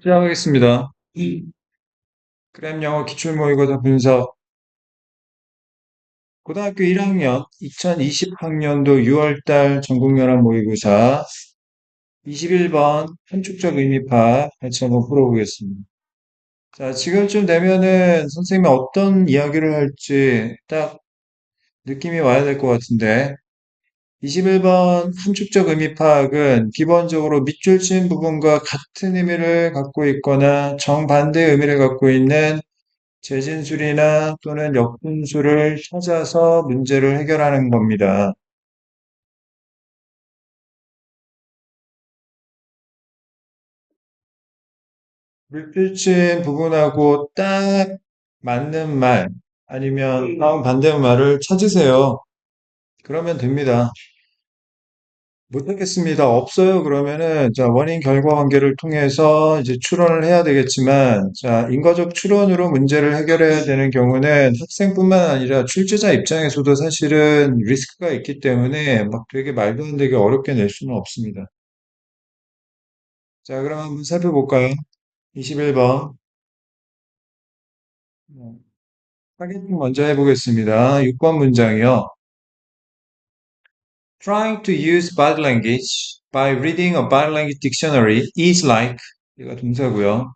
시작하겠습니다. 그램 영어 기출모의고사 분석. 고등학교 1학년 2020학년도 6월달 전국연합 모의고사 21번 함축적 의미파 같이 한번 풀어보겠습니다. 자, 지금쯤 되면은 선생님이 어떤 이야기를 할지 딱 느낌이 와야 될 것 같은데 21번 함축적 의미 파악은 기본적으로 밑줄 친 부분과 같은 의미를 갖고 있거나 정반대의 의미를 갖고 있는 재진술이나 또는 역분수를 찾아서 문제를 해결하는 겁니다. 물필친 부분하고 딱 맞는 말 아니면 반대 말을 찾으세요. 그러면 됩니다. 못하겠습니다. 없어요. 그러면은 자 원인 결과 관계를 통해서 이제 추론을 해야 되겠지만 자 인과적 추론으로 문제를 해결해야 되는 경우는 학생뿐만 아니라 출제자 입장에서도 사실은 리스크가 있기 때문에 막 되게 말도 안 되게 어렵게 낼 수는 없습니다. 자 그럼 한번 살펴볼까요? 21번 타겟팅 먼저 해보겠습니다. 6번 문장이요. Trying to use body language by reading a body language dictionary is like 이가 동사고요.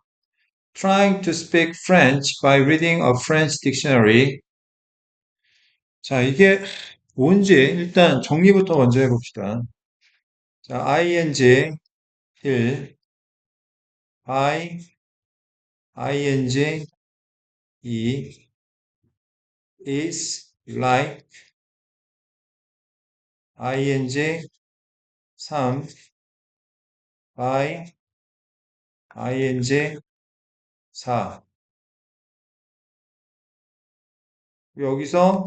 Trying to speak French by reading a French dictionary. 자, 이게 뭔지 일단 정리부터 먼저 해봅시다. 자, ing, 일, by, ing, 이, is, like, ing, 3, by, ing, 4. 여기서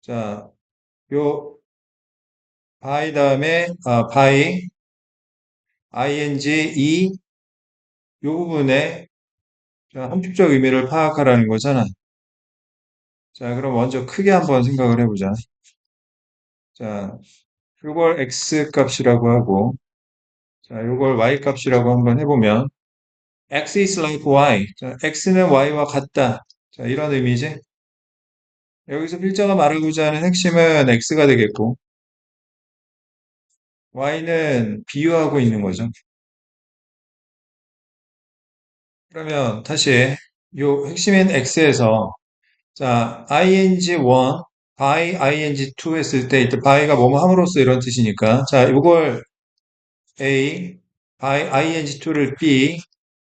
자, 요 by 다음에 by, ing, 이, 요 부분에 자, 함축적 의미를 파악하라는 거잖아. 자, 그럼 먼저 크게 한번 생각을 해보자. 자, 요걸 x 값이라고 하고, 자, 요걸 y 값이라고 한번 해보면, x is like y. 자, x는 y와 같다. 자, 이런 의미지. 여기서 필자가 말하고자 하는 핵심은 x가 되겠고, y는 비유하고 있는 거죠. 그러면 다시 요 핵심인 x에서 자, ing1, by ing2 했을 때 이때 by가 뭐뭐 함으로써 이런 뜻이니까 자, 요걸 a, by ing2를 b,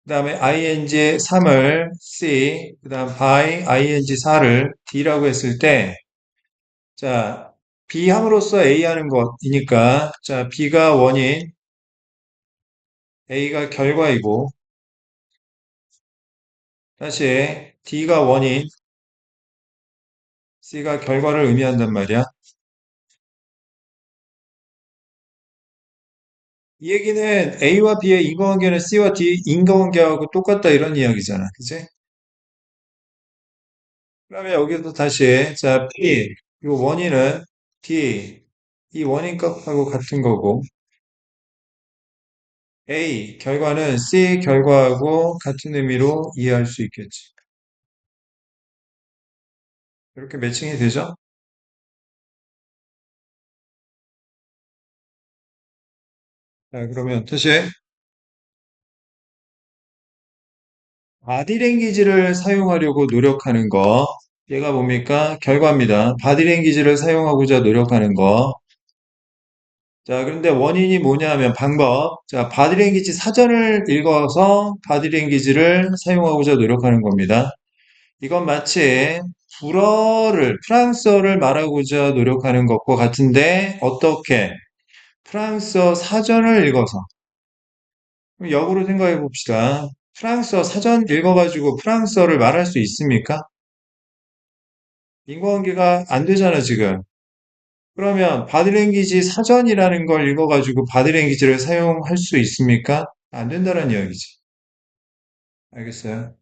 그 다음에 ing3을 c, 그 다음 by ing4를 d라고 했을 때 자, b 함으로써 a 하는 것이니까 자, b가 원인, a가 결과이고 다시 d가 원인, c가 결과를 의미한단 말이야. 이 얘기는 A와 B의 인과관계는 C와 D 인과관계하고 똑같다 이런 이야기잖아. 그치? 그러면 여기서 다시 자 B 이 원인은 D 이 원인 값하고 같은 거고 A 결과는 C 결과하고 같은 의미로 이해할 수 있겠지. 이렇게 매칭이 되죠? 자, 그러면 다시 바디랭귀지를 사용하려고 노력하는 거 얘가 뭡니까? 결과입니다. 바디랭귀지를 사용하고자 노력하는 거 자, 그런데 원인이 뭐냐 하면 방법. 자, 바디랭귀지 사전을 읽어서 바디랭귀지를 사용하고자 노력하는 겁니다. 이건 마치 프랑스어를 말하고자 노력하는 것과 같은데, 어떻게? 프랑스어 사전을 읽어서. 그럼 역으로 생각해 봅시다. 프랑스어 사전 읽어가지고 프랑스어를 말할 수 있습니까? 인과관계가 안 되잖아, 지금. 그러면 바디랭귀지 사전이라는 걸 읽어가지고 바디랭귀지를 사용할 수 있습니까? 안 된다는 이야기지. 알겠어요?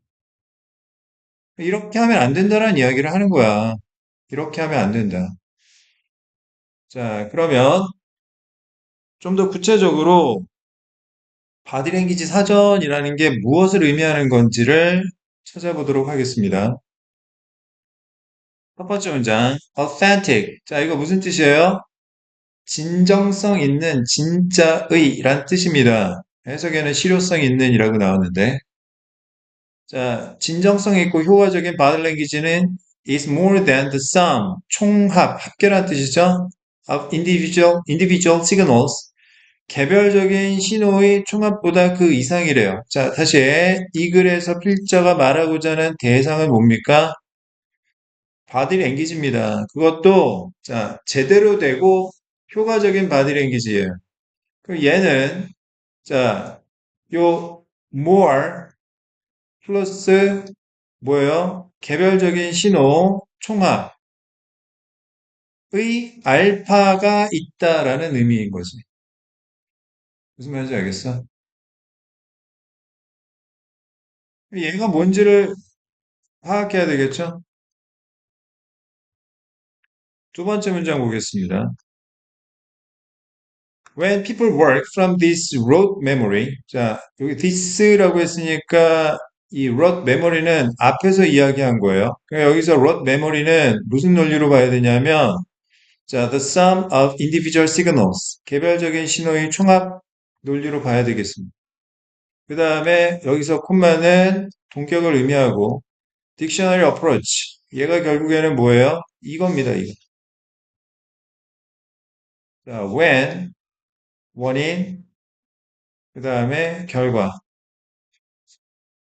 이렇게 하면 안 된다는 이야기를 하는 거야. 이렇게 하면 안 된다. 자, 그러면 좀 더 구체적으로 바디랭귀지 사전이라는 게 무엇을 의미하는 건지를 찾아보도록 하겠습니다. 첫 번째 문장, authentic. 자, 이거 무슨 뜻이에요? 진정성 있는, 진짜의 란 뜻입니다. 해석에는 실효성 있는이라고 나오는데, 자, 진정성 있고 효과적인 바디랭귀지는 is more than the sum, 총합, 합계란 뜻이죠. of individual signals. 개별적인 신호의 총합보다 그 이상이래요. 자, 다시 이 글에서 필자가 말하고자 하는 대상은 뭡니까? 바디랭귀지입니다. 그것도 자, 제대로 되고 효과적인 바디랭귀지예요. 그럼 얘는 자, 요 more 플러스 뭐예요? 개별적인 신호 총합의 알파가 있다라는 의미인 거지. 무슨 말인지 알겠어? 얘가 뭔지를 파악해야 되겠죠? 두 번째 문장 보겠습니다. When people work from this rote memory, 자, 여기 this라고 했으니까 이 rote memory는 앞에서 이야기한 거예요. 그러니까 여기서 rote memory는 무슨 논리로 봐야 되냐면, 자, the sum of individual signals, 개별적인 신호의 총합 논리로 봐야 되겠습니다. 그 다음에 여기서 콤마는 동격을 의미하고, dictionary approach, 얘가 결국에는 뭐예요? 이겁니다, 이거. 자, when, 원인, 그 다음에 결과,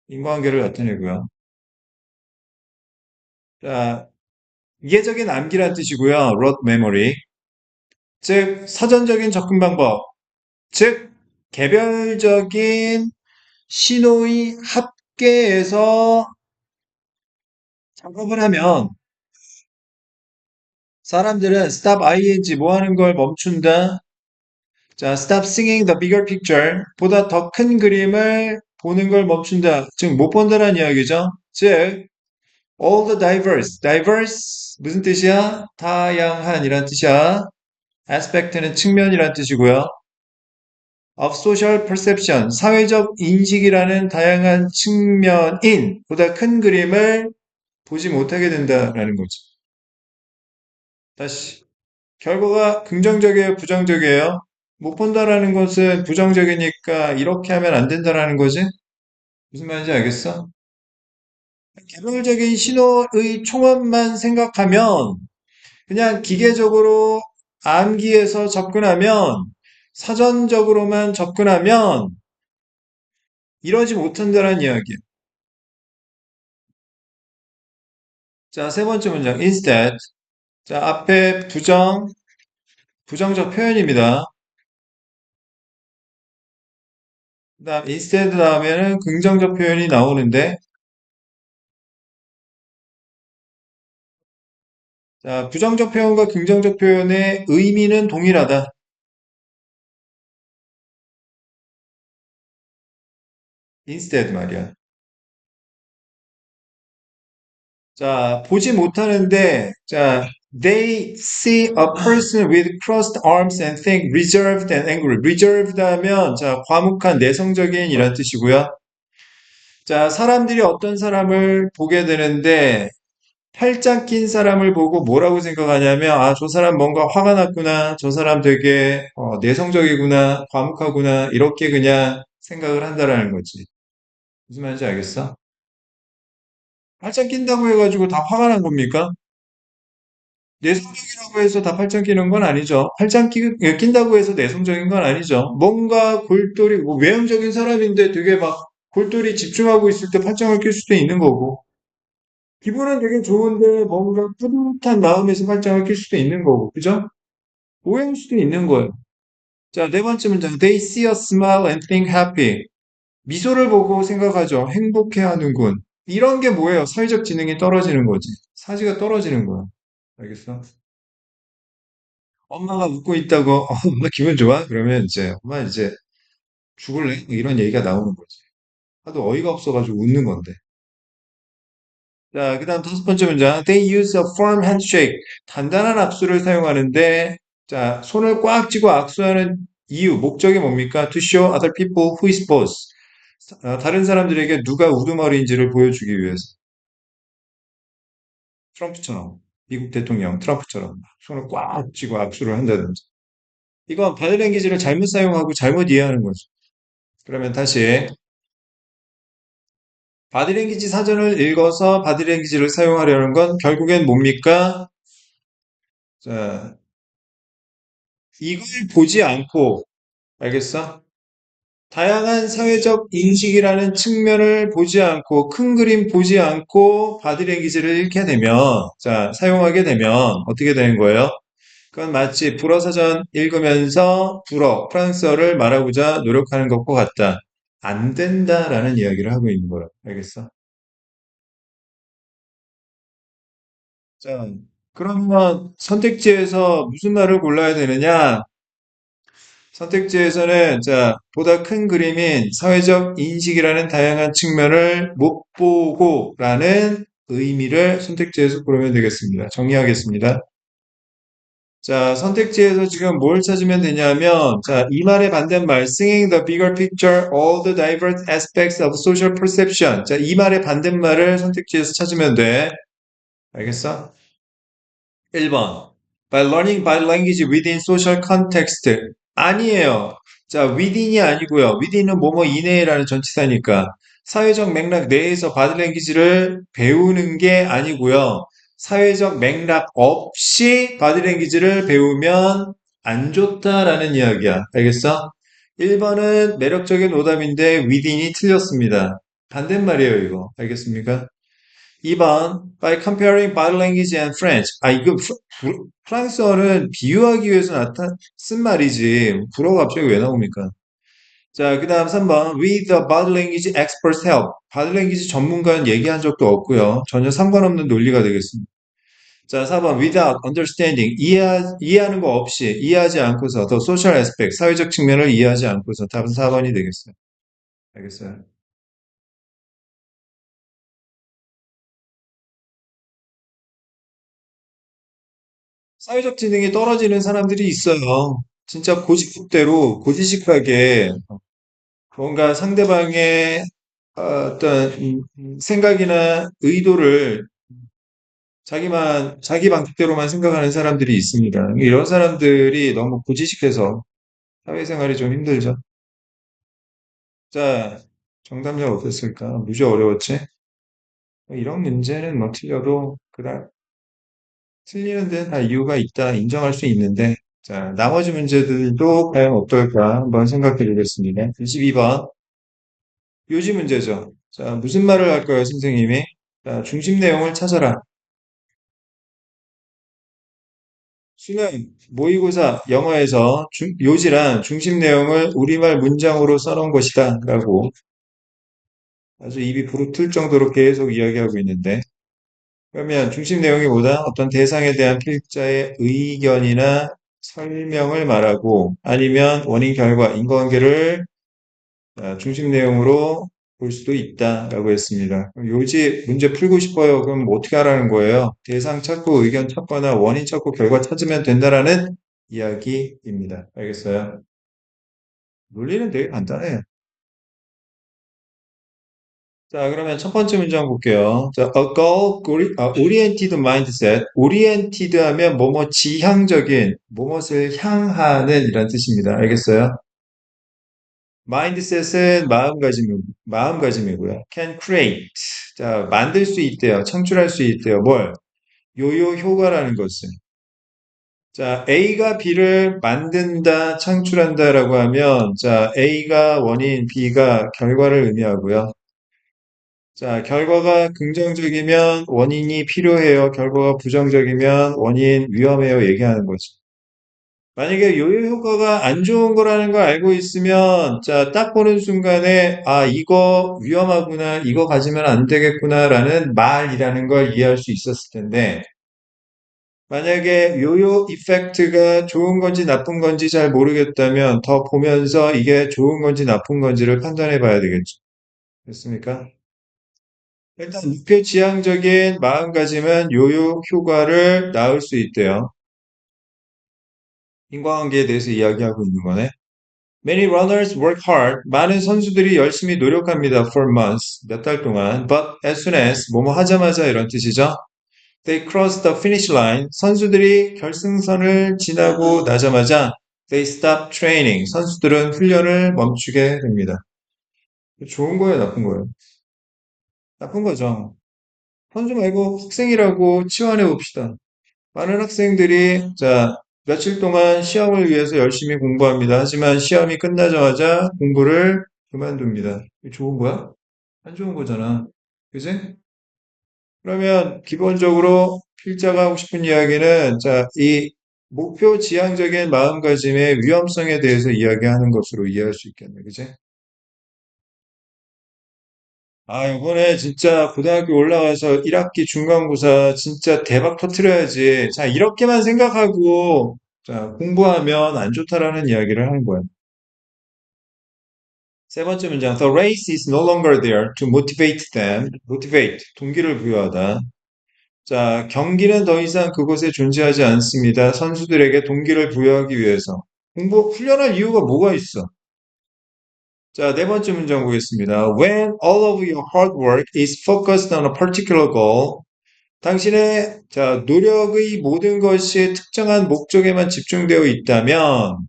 인과관계를 나타내고요. 자, 이계적인 암기란 뜻이고요. rote memory. 즉, 사전적인 접근 방법. 즉, 개별적인 신호의 합계에서 작업을 하면 사람들은 stop ing 뭐 하는 걸 멈춘다. 자, stop seeing the bigger picture 보다 더 큰 그림을 보는 걸 멈춘다. 즉, 못 본다는 이야기죠. 즉, all the diverse 무슨 뜻이야? 다양한이란 뜻이야. aspect는 측면이란 뜻이고요. of social perception, 사회적 인식이라는 다양한 측면인 보다 큰 그림을 보지 못하게 된다라는 거죠. 다시 결과가 긍정적이에요, 부정적이에요? 못 본다라는 것은 부정적이니까 이렇게 하면 안 된다라는 거지? 무슨 말인지 알겠어? 개별적인 신호의 총합만 생각하면 그냥 기계적으로 암기해서 접근하면 사전적으로만 접근하면 이러지 못한다는 이야기예요. 자, 세 번째 문장 instead. 자, 앞에 부정적 표현입니다. 그다음 instead 다음에는 긍정적 표현이 나오는데 자, 부정적 표현과 긍정적 표현의 의미는 동일하다. instead 말이야. 자, 보지 못하는데, 자, they see a person with crossed arms and think reserved and angry. reserved 하면, 자, 과묵한 내성적인 이란 뜻이고요. 자, 사람들이 어떤 사람을 보게 되는데, 팔짱 낀 사람을 보고 뭐라고 생각하냐면, 아, 저 사람 뭔가 화가 났구나. 저 사람 되게 내성적이구나. 과묵하구나. 이렇게 그냥 생각을 한다라는 거지. 무슨 말인지 알겠어? 팔짱 낀다고 해가지고 다 화가 난 겁니까? 내성적이라고 해서 다 팔짱 끼는 건 아니죠. 낀다고 해서 내성적인 건 아니죠. 뭔가 골똘히, 뭐 외향적인 사람인데 되게 막 골똘히 집중하고 있을 때 팔짱을 낄 수도 있는 거고. 기분은 되게 좋은데 뭔가 뿌듯한 마음에서 팔짱을 낄 수도 있는 거고. 그죠? 오해할 수도 있는 거예요. 자, 네 번째 문장. They see a smile and think happy. 미소를 보고 생각하죠. 행복해 하는군. 이런 게 뭐예요? 사회적 지능이 떨어지는 거지. 사지가 떨어지는 거야. 알겠어? 엄마가 웃고 있다고, 엄마 기분 좋아? 그러면 이제, 엄마 이제 죽을래? 이런 얘기가 나오는 거지. 하도 어이가 없어가지고 웃는 건데. 자, 그 다음 다섯 번째 문장. They use a firm handshake. 단단한 악수를 사용하는데, 자, 손을 꽉 쥐고 악수하는 이유, 목적이 뭡니까? To show other people who is boss. 다른 사람들에게 누가 우두머리인지를 보여주기 위해서. 트럼프처럼. 미국 대통령 트럼프처럼 손을 꽉 쥐고 압수를 한다든지. 이건 바디랭귀지를 잘못 사용하고 잘못 이해하는 거죠. 그러면 다시 바디랭귀지 사전을 읽어서 바디랭귀지를 사용하려는 건 결국엔 뭡니까? 자, 이걸 보지 않고, 알겠어? 다양한 사회적 인식이라는 측면을 보지 않고, 큰 그림 보지 않고 바디랭귀지를 읽게 되면, 자, 사용하게 되면 어떻게 되는 거예요? 그건 마치 불어사전 읽으면서 불어, 프랑스어를 말하고자 노력하는 것과 같다. 안 된다라는 이야기를 하고 있는 거야. 알겠어? 자, 그러면 선택지에서 무슨 말을 골라야 되느냐? 선택지에서는 자, 보다 큰 그림인 사회적 인식이라는 다양한 측면을 못 보고라는 의미를 선택지에서 고르면 되겠습니다. 정리하겠습니다. 자, 선택지에서 지금 뭘 찾으면 되냐면, 자, 이 말의 반대말, singing the bigger picture, all the diverse aspects of social perception. 자, 이 말의 반대말을 선택지에서 찾으면 돼. 알겠어? 1번. By learning body language within social context. 아니에요. 자, within이 아니고요. within은 뭐뭐 이내라는 전치사니까 사회적 맥락 내에서 body language를 배우는 게 아니고요. 사회적 맥락 없이 body language를 배우면 안 좋다라는 이야기야. 알겠어? 1번은 매력적인 오답인데 within이 틀렸습니다. 반대말이에요, 이거. 알겠습니까? 2번, by comparing body language and French. 이거 프랑스어는 비유하기 위해서 쓴 말이지. 불어가 갑자기 왜 나옵니까? 자, 그 다음 3번, with the body language expert's help. body language 전문가는 얘기한 적도 없고요. 전혀 상관없는 논리가 되겠습니다. 자, 4번, without understanding. 이해하는 거 없이, 이해하지 않고서, the social aspect, 사회적 측면을 이해하지 않고서 답은 4번이 되겠어요. 알겠어요? 사회적 지능이 떨어지는 사람들이 있어요. 진짜 고집대로 고지식하게 뭔가 상대방의 어떤 생각이나 의도를 자기 방식대로만 생각하는 사람들이 있습니다. 이런 사람들이 너무 고지식해서 사회생활이 좀 힘들죠. 자, 정답력 어땠을까? 무지 어려웠지? 이런 문제는 뭐 틀려도 그다 틀리는 데는 다 이유가 있다 인정할 수 있는데, 자, 나머지 문제들도 과연 어떨까 한번 생각해 보겠습니다. 22번. 요지 문제죠. 자, 무슨 말을 할까요, 선생님이? 자, 중심 내용을 찾아라. 수능, 모의고사, 영어에서 요지란 중심 내용을 우리말 문장으로 써놓은 것이다. 라고 아주 입이 부르틀 정도로 계속 이야기하고 있는데, 그러면 중심 내용이 뭐다? 어떤 대상에 대한 필자의 의견이나 설명을 말하고 아니면 원인, 결과, 인과관계를 중심 내용으로 볼 수도 있다라고 했습니다. 요지 문제 풀고 싶어요. 그럼 뭐 어떻게 하라는 거예요? 대상 찾고 의견 찾거나 원인 찾고 결과 찾으면 된다라는 이야기입니다. 알겠어요? 논리는 되게 간단해요. 자, 그러면 첫 번째 문장 볼게요. 자, a goal-oriented mindset. oriented 하면 뭐뭐 지향적인, 뭐뭇을 향하는 이란 뜻입니다. 알겠어요? mindset은 마음가짐이고요. can create. 자, 만들 수 있대요. 창출할 수 있대요. 뭘? 요요 효과라는 것을. 자, A가 B를 만든다, 창출한다라고 하면, 자, A가 원인, B가 결과를 의미하고요. 자, 결과가 긍정적이면 원인이 필요해요. 결과가 부정적이면 원인 위험해요. 얘기하는 거죠. 만약에 요요 효과가 안 좋은 거라는 걸 알고 있으면, 자, 딱 보는 순간에, 이거 위험하구나, 이거 가지면 안 되겠구나라는 말이라는 걸 이해할 수 있었을 텐데, 만약에 요요 이펙트가 좋은 건지 나쁜 건지 잘 모르겠다면, 더 보면서 이게 좋은 건지 나쁜 건지를 판단해 봐야 되겠죠. 됐습니까? 일단 목표 지향적인 마음가짐은 요요 효과를 낳을 수 있대요. 인과관계에 대해서 이야기하고 있는 거네. Many runners work hard. 많은 선수들이 열심히 노력합니다. For months. 몇 달 동안. But as soon as, 뭐뭐 하자마자 이런 뜻이죠. They cross the finish line. 선수들이 결승선을 지나고 나자마자 they stop training. 선수들은 훈련을 멈추게 됩니다. 좋은 거예요, 나쁜 거예요? 나쁜 거죠. 선수 말고 학생이라고 치환해 봅시다. 많은 학생들이 자, 며칠 동안 시험을 위해서 열심히 공부합니다. 하지만 시험이 끝나자마자 공부를 그만둡니다. 이거 좋은 거야? 안 좋은 거잖아. 그지? 그러면 기본적으로 필자가 하고 싶은 이야기는 자, 이 목표 지향적인 마음가짐의 위험성에 대해서 이야기하는 것으로 이해할 수 있겠네. 그지? 아, 이번에 진짜 고등학교 올라가서 1학기 중간고사 진짜 대박 터트려야지. 자, 이렇게만 생각하고 자, 공부하면 안 좋다라는 이야기를 하는 거야. 세 번째 문장. The race is no longer there to motivate them. motivate. 동기를 부여하다. 자, 경기는 더 이상 그곳에 존재하지 않습니다. 선수들에게 동기를 부여하기 위해서. 공부, 훈련할 이유가 뭐가 있어? 자, 네 번째 문장 보겠습니다. When all of your hard work is focused on a particular goal, 당신의 자, 노력의 모든 것이 특정한 목적에만 집중되어 있다면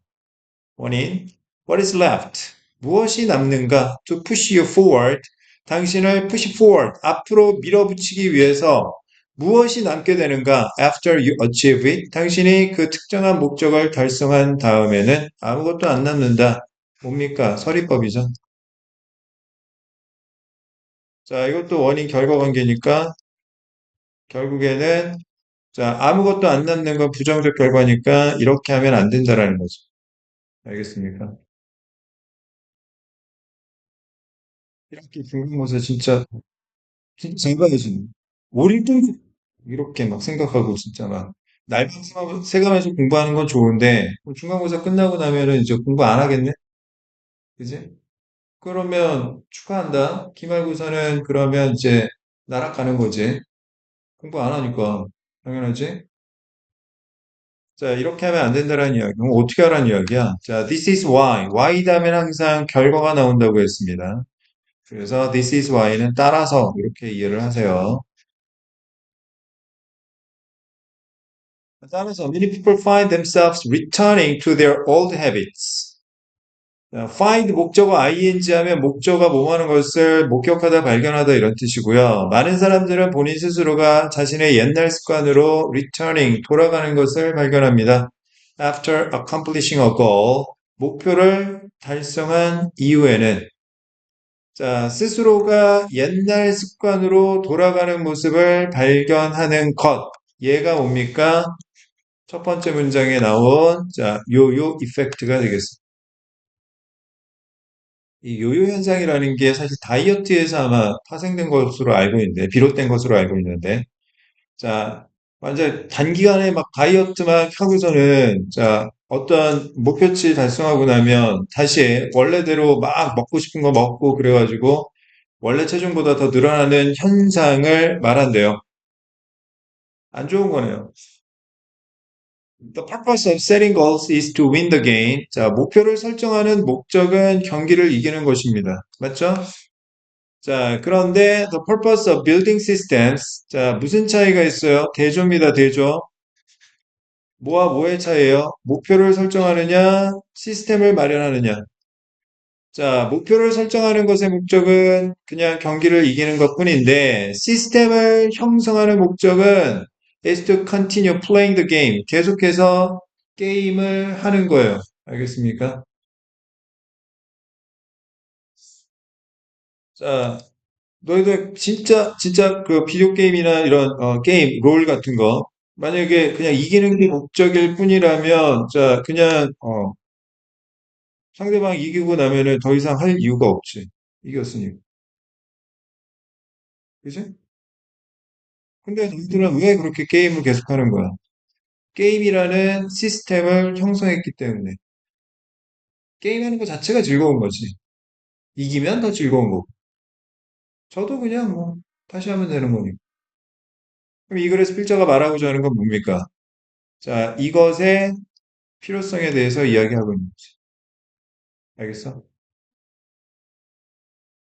원인 What is left? 무엇이 남는가? To push you forward. 당신을 push forward. 앞으로 밀어붙이기 위해서 무엇이 남게 되는가? After you achieve it. 당신이 그 특정한 목적을 달성한 다음에는 아무것도 안 남는다. 뭡니까? 서리법이죠. 자, 이것도 원인 결과 관계니까 결국에는 자, 아무것도 안 남는 건 부정적 결과니까 이렇게 하면 안 된다라는 거죠. 알겠습니까? 이렇게 중간고사 진짜 잘 봐야지. 올인분 이렇게 막 생각하고 진짜 막 날밤 새가면서 공부하는 건 좋은데 중간고사 끝나고 나면은 이제 공부 안 하겠네? 그지? 그러면 축하한다. 기말고사는 그러면 이제 날아가는 거지. 공부 안 하니까 당연하지? 자, 이렇게 하면 안 된다는 이야기. 그럼 어떻게 하라는 이야기야? 자, this is why. why 다음엔 항상 결과가 나온다고 했습니다. 그래서 this is why는 따라서 이렇게 이해를 하세요. 따라서 many people find themselves returning to their old habits. 자, find 목적어 ing 하면 목적어가 뭐 하는 것을 목격하다 발견하다 이런 뜻이고요. 많은 사람들은 본인 스스로가 자신의 옛날 습관으로 returning 돌아가는 것을 발견합니다. After accomplishing a goal, 목표를 달성한 이후에는 자, 스스로가 옛날 습관으로 돌아가는 모습을 발견하는 것. 얘가 뭡니까? 첫 번째 문장에 나온 자, 요요 이펙트가 되겠습니다. 이 요요 현상이라는 게 사실 다이어트에서 아마 파생된 것으로 알고 있는데, 비롯된 것으로 알고 있는데, 자, 완전 단기간에 막 다이어트 막 하고서는, 자, 어떤 목표치 달성하고 나면 다시 원래대로 막 먹고 싶은 거 먹고 그래가지고 원래 체중보다 더 늘어나는 현상을 말한대요. 안 좋은 거네요. The purpose of setting goals is to win the game. 자, 목표를 설정하는 목적은 경기를 이기는 것입니다. 맞죠? 자, 그런데 the purpose of building systems. 자, 무슨 차이가 있어요? 대조입니다, 대조. 뭐와 뭐의 차이예요? 목표를 설정하느냐, 시스템을 마련하느냐. 자, 목표를 설정하는 것의 목적은 그냥 경기를 이기는 것뿐인데, 시스템을 형성하는 목적은 is to continue playing the game. 계속해서 게임을 하는 거예요. 알겠습니까? 자, 너희들 진짜 그 비디오 게임이나 이런 게임 롤 같은 거 만약에 그냥 이기는 게 목적일 뿐이라면 자 그냥 상대방 이기고 나면은 더 이상 할 이유가 없지. 이겼으니. 그지? 근데 너희들은 왜 그렇게 게임을 계속하는 거야? 게임이라는 시스템을 형성했기 때문에 게임하는 것 자체가 즐거운 거지. 이기면 더 즐거운 거고. 저도 그냥 뭐 다시 하면 되는 거니까. 그럼 이 글에서 필자가 말하고자 하는 건 뭡니까? 자, 이것의 필요성에 대해서 이야기하고 있는 거지. 알겠어?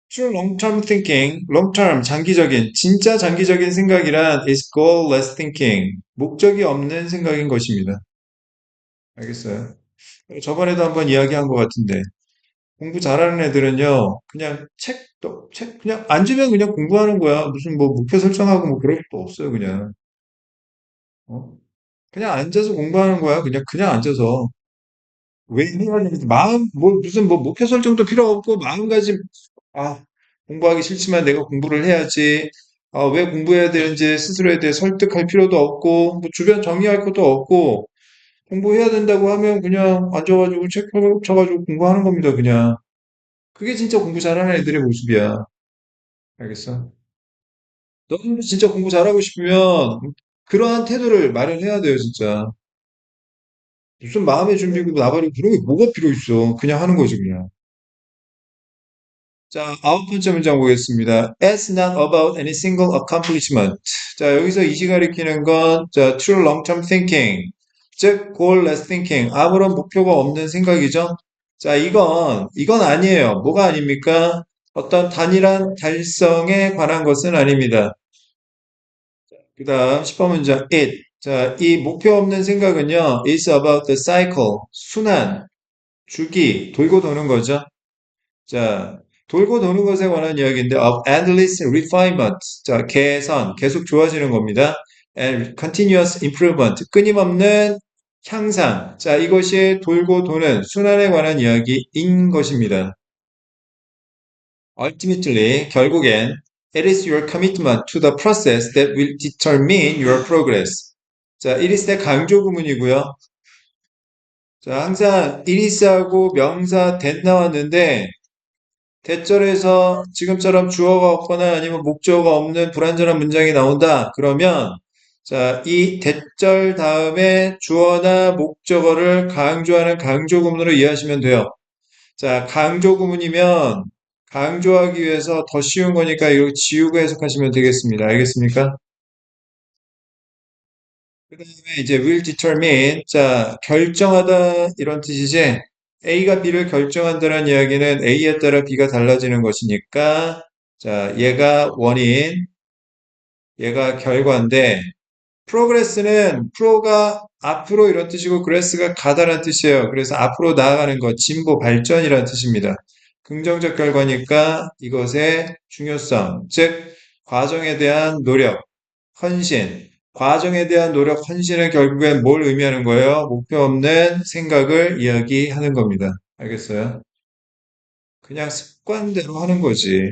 True long-term thinking, long-term, 장기적인, 진짜 장기적인 생각이란 is goal-less thinking, 목적이 없는 생각인 것입니다. 알겠어요? 저번에도 한번 이야기한 것 같은데, 공부 잘하는 애들은요, 그냥 그냥 앉으면 그냥 공부하는 거야. 무슨 뭐 목표 설정하고 뭐 그럴 것도 없어요, 그냥. 어? 그냥 앉아서 공부하는 거야. 그냥 앉아서. 왜 해야 되는지, 무슨 뭐 목표 설정도 필요 없고, 마음가짐, 아, 공부하기 싫지만 내가 공부를 해야지. 왜 공부해야 되는지 스스로에 대해 설득할 필요도 없고, 뭐 주변 정의할 것도 없고, 공부해야 된다고 하면 그냥 앉아가지고 책 펴가지고 공부하는 겁니다, 그냥. 그게 진짜 공부 잘하는 애들의 모습이야. 알겠어? 너는 진짜 공부 잘하고 싶으면 그러한 태도를 마련해야 돼요, 진짜. 무슨 마음의 준비고 나발이고 그런 게 뭐가 필요 있어. 그냥 하는 거지, 그냥. 자, 아홉 번째 문장 보겠습니다. It's not about any single accomplishment. 자, 여기서 이시 가리키는 건, 자, true long-term thinking. 즉, goal-less thinking. 아무런 목표가 없는 생각이죠. 자, 이건 아니에요. 뭐가 아닙니까? 어떤 단일한 달성에 관한 것은 아닙니다. 그 다음 10번 문장 it. 자, 이 목표 없는 생각은요. is about the cycle. 순환, 주기, 돌고 도는 거죠. 자, 돌고 도는 것에 관한 이야기인데 of endless refinement. 자, 개선, 계속 좋아지는 겁니다. and continuous improvement. 끊임없는 향상. 자, 이것이 돌고 도는 순환에 관한 이야기인 것입니다. Ultimately, 결국엔 it is your commitment to the process that will determine your progress. 자, it is 의 강조 구문이고요. 자, 항상 it is하고 명사 that 나왔는데 대절에서 지금처럼 주어가 없거나 아니면 목적어가 없는 불완전한 문장이 나온다. 그러면 자, 이 대절 다음에 주어나 목적어를 강조하는 강조 구문으로 이해하시면 돼요. 자, 강조 구문이면 강조하기 위해서 더 쉬운 거니까 이거 지우고 해석하시면 되겠습니다. 알겠습니까? 그 다음에 이제 will determine, 자, 결정하다 이런 뜻이지. A가 B를 결정한다는 이야기는 A에 따라 B가 달라지는 것이니까, 자, 얘가 원인, 얘가 결과인데, 프로그레스는 프로가 앞으로 이런 뜻이고 그레스가 가다라는 뜻이에요. 그래서 앞으로 나아가는 것, 진보, 발전이라는 뜻입니다. 긍정적 결과니까 이것의 중요성, 즉 과정에 대한 노력, 헌신, 과정에 대한 노력, 헌신은 결국엔 뭘 의미하는 거예요? 목표 없는 생각을 이야기하는 겁니다. 알겠어요? 그냥 습관대로 하는 거지.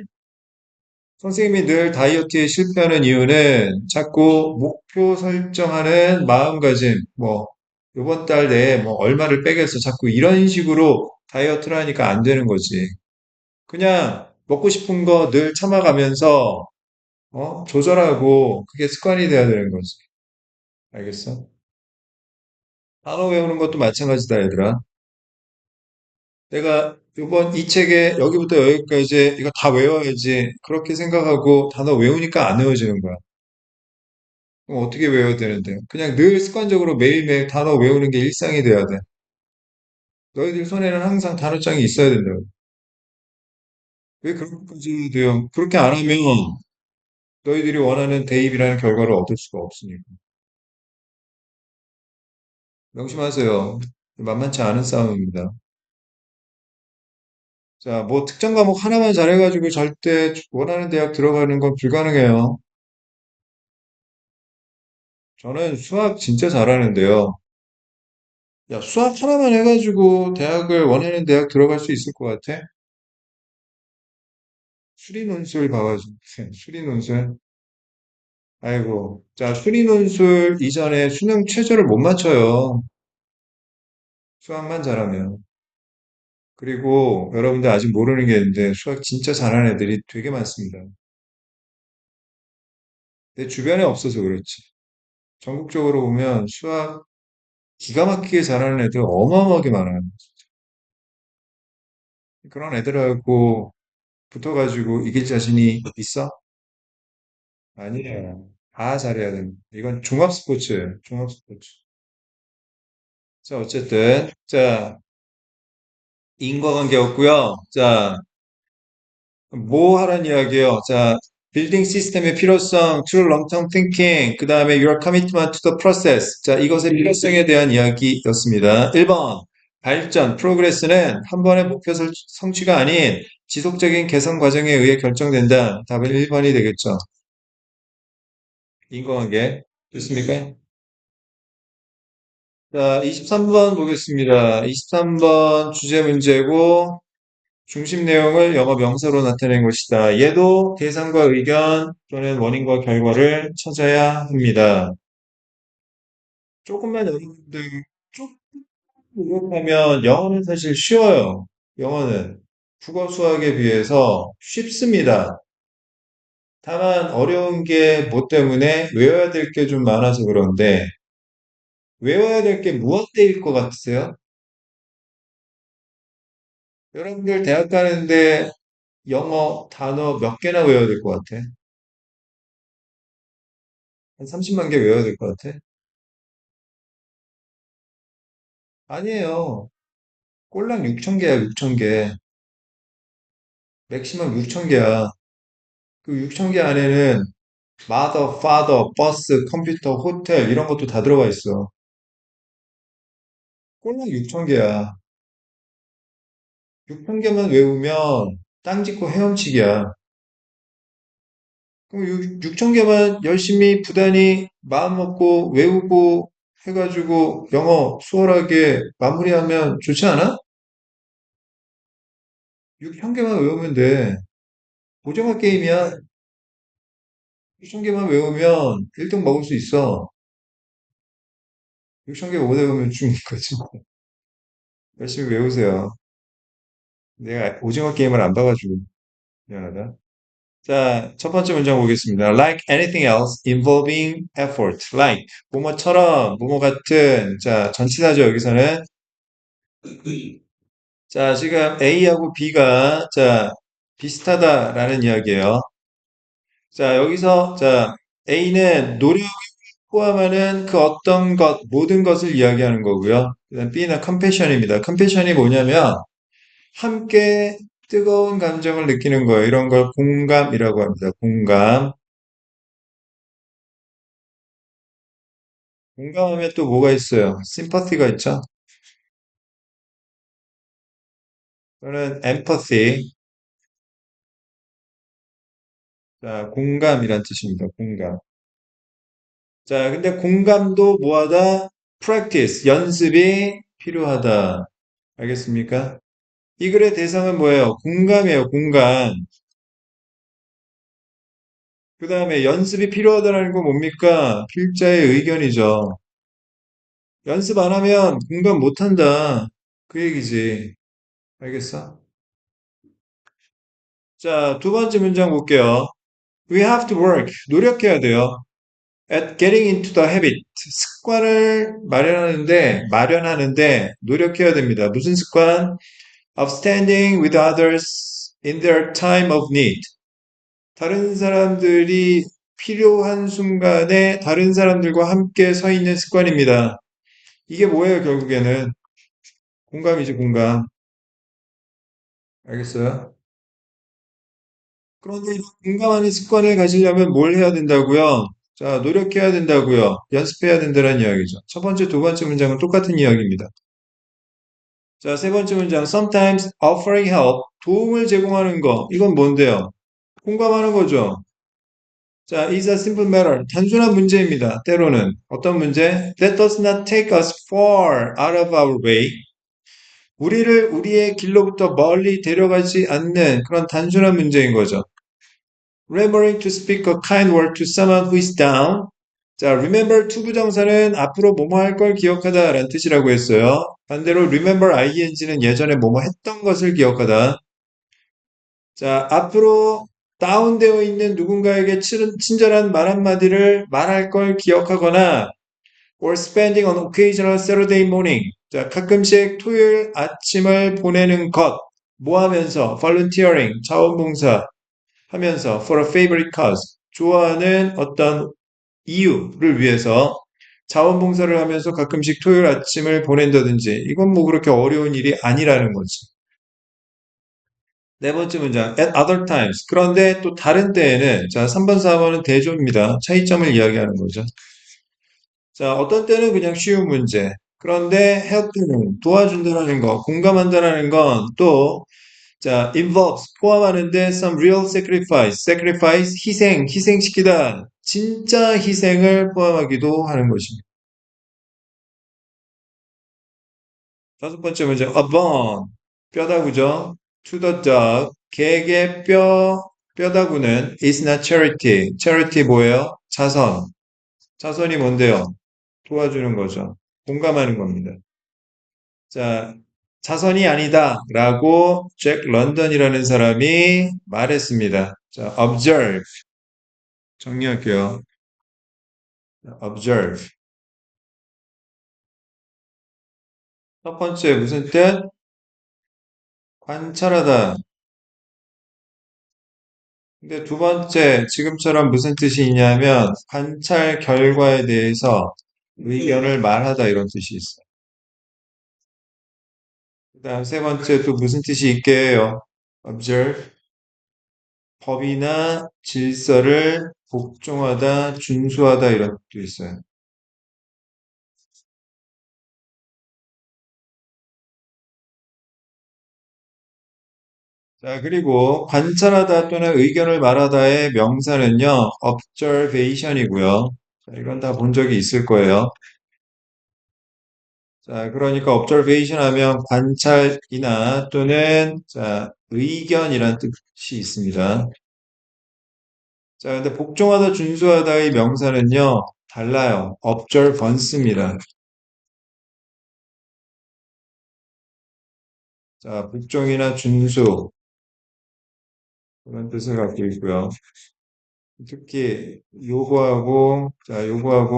선생님이 늘 다이어트에 실패하는 이유는 자꾸 목표 설정하는 마음가짐, 뭐, 요번 달 내에 뭐 얼마를 빼겠어. 자꾸 이런 식으로 다이어트를 하니까 안 되는 거지. 그냥 먹고 싶은 거 늘 참아가면서, 조절하고 그게 습관이 돼야 되는 거지. 알겠어? 단어 외우는 것도 마찬가지다, 얘들아. 내가 이번 이 책에 여기부터 여기까지 이거 다 외워야지. 그렇게 생각하고 단어 외우니까 안 외워지는 거야. 그럼 어떻게 외워야 되는데? 그냥 늘 습관적으로 매일매일 단어 외우는 게 일상이 돼야 돼. 너희들 손에는 항상 단어장이 있어야 된다고. 왜 그렇게까지 돼요? 그렇게 안 하면 너희들이 원하는 대입이라는 결과를 얻을 수가 없으니까. 명심하세요. 만만치 않은 싸움입니다. 자, 뭐 특정 과목 하나만 잘해가지고 절대 원하는 대학 들어가는 건 불가능해요. 저는 수학 진짜 잘하는데요. 야, 수학 하나만 해가지고 대학을 원하는 대학 들어갈 수 있을 것 같아? 수리 논술 봐가지고. 수리 논술. 아이고. 자, 수리 논술 이전에 수능 최저를 못 맞춰요. 수학만 잘하면. 그리고 여러분들 아직 모르는 게 있는데 수학 진짜 잘하는 애들이 되게 많습니다. 내 주변에 없어서 그렇지. 전국적으로 보면 수학 기가 막히게 잘하는 애들 어마어마하게 많아요. 그런 애들하고 붙어가지고 이길 자신이 있어? 아니에요. 다 잘해야 됩니다. 이건 종합 스포츠예요. 종합 스포츠. 자, 어쨌든. 자, 인과관계였고요. 자, 뭐 하란 이야기예요? 자, 빌딩 시스템의 필요성, true long-term thinking, 그 다음에 your commitment to the process. 자, 이것의 필요성에 대한 이야기였습니다. 1번, 발전, progress는 한 번의 목표 성취가 아닌 지속적인 개선 과정에 의해 결정된다. 답은 1번이 되겠죠. 인과관계. 됐습니까? 자, 23번 보겠습니다. 23번 주제 문제고, 중심 내용을 영어 명사로 나타낸 것이다. 얘도 대상과 의견 또는 원인과 결과를 찾아야 합니다. 조금만 여러분들 쭉 노력하면 영어는 사실 쉬워요. 영어는 국어 수학에 비해서 쉽습니다. 다만 어려운 게 뭐 때문에 외워야 될 게 좀 많아서 그런데 외워야 될 게 무엇대일 것 같으세요? 여러분들 대학 가는데 영어 단어 몇 개나 외워야 될 것 같아? 한 30만 개 외워야 될 것 같아? 아니에요. 꼴랑 6천 개야, 6천 개. 맥시멈 6천 개야. 그 6천 개 안에는 mother, father, 버스, 컴퓨터, 호텔 이런 것도 다 들어가 있어. 꼴랑 6천 개야. 6천 개만 외우면 땅 짚고 헤엄치기야. 그럼 6천 개만 열심히 부단히 마음 먹고 외우고 해가지고 영어 수월하게 마무리하면 좋지 않아? 6천 개만 외우면 돼. 오징어 게임이야. 6천 개만 외우면 1등 먹을 수 있어. 6천 개 못 외우면 죽는 거지. 열심히 외우세요. 내가 오징어 게임을 안 봐가지고 미안하다. 자, 첫 번째 문장 보겠습니다. Like anything else involving effort. Like 뭐뭐처럼 뭐뭐 같은. 자, 전치사죠 여기서는. 자, 지금 A하고 B가 자 비슷하다라는 이야기예요. 자, 여기서 자 A는 노력을 포함하는 그 어떤 것, 모든 것을 이야기하는 거고요. 그다음 B는 compassion입니다. compassion이 뭐냐면 함께 뜨거운 감정을 느끼는 거예요. 이런 걸 공감이라고 합니다. 공감. 공감하면 또 뭐가 있어요? 심퍼티가 있죠? 또는 empathy. 자, 공감이란 뜻입니다. 공감. 자, 근데 공감도 뭐하다? practice, 연습이 필요하다. 알겠습니까? 이 글의 대상은 뭐예요? 공감이에요, 공감. 그 다음에 연습이 필요하다는 건 뭡니까? 필자의 의견이죠. 연습 안 하면 공감 못 한다. 그 얘기지. 알겠어? 자, 두 번째 문장 볼게요. We have to work. 노력해야 돼요. At getting into the habit. 습관을 마련하는데 노력해야 됩니다. 무슨 습관? Of standing with others in their time of need. 다른 사람들이 필요한 순간에 다른 사람들과 함께 서 있는 습관입니다. 이게 뭐예요, 결국에는? 공감이지, 공감. 알겠어요? 그런데 이 공감하는 습관을 가지려면 뭘 해야 된다고요? 자, 노력해야 된다고요. 연습해야 된다는 이야기죠. 첫 번째, 두 번째 문장은 똑같은 이야기입니다. 자, 세 번째 문장. Sometimes offering help. 도움을 제공하는 거. 이건 뭔데요? 공감하는 거죠. 자, is a simple matter. 단순한 문제입니다. 때로는. 어떤 문제? That does not take us far out of our way. 우리를 우리의 길로부터 멀리 데려가지 않는 그런 단순한 문제인 거죠. Remembering to speak a kind word to someone who is down. 자, remember to 부정사는 앞으로 뭐뭐 할 걸 기억하다 라는 뜻이라고 했어요. 반대로 remember ing는 예전에 뭐뭐 했던 것을 기억하다. 자, 앞으로 다운되어 있는 누군가에게 친절한 말 한마디를 말할 걸 기억하거나 or spending an occasional Saturday morning. 자, 가끔씩 토요일 아침을 보내는 것. 뭐 하면서? volunteering, 자원봉사 하면서 for a favorite cause. 좋아하는 어떤 이유를 위해서 자원봉사를 하면서 가끔씩 토요일 아침을 보낸다든지 이건 뭐 그렇게 어려운 일이 아니라는 거지. 네 번째 문장. At other times. 그런데 또 다른 때에는, 자, 3번, 4번은 대조입니다. 차이점을 이야기하는 거죠. 자, 어떤 때는 그냥 쉬운 문제. 그런데 help는 도와준다라는 거, 공감한다라는 건 또, 자, involves 포함하는데 some real sacrifice, sacrifice 희생시키다. 진짜 희생을 포함하기도 하는 것입니다. 다섯 번째 문제, a bone, 뼈다구죠. to the dog, 개에게 뼈다구는 is not charity. charity 뭐예요? 자선. 자선이 뭔데요? 도와주는 거죠. 공감하는 겁니다. 자, 자선이 아니다 라고 잭 런던이라는 사람이 말했습니다. 자, observe. 정리할게요. observe. 첫 번째 무슨 뜻? 관찰하다. 근데 두 번째 지금처럼 무슨 뜻이 있냐면 관찰 결과에 대해서 의견을 말하다 이런 뜻이 있어요. 그다음 세 번째 또 무슨 뜻이 있게요? observe. 법이나 질서를 복종하다, 준수하다 이런 뜻도 있어요. 자, 그리고 관찰하다 또는 의견을 말하다의 명사는요, observation이고요. 자, 이건 다 본 적이 있을 거예요. 자, 그러니까 observation 하면 관찰이나 또는 자, 의견이란 뜻이 있습니다. 자, 근데 복종하다, 준수하다의 명사는요, 달라요. observance입니다. 자, 복종이나 준수 그런 뜻을 갖고 있고요. 특히 요거하고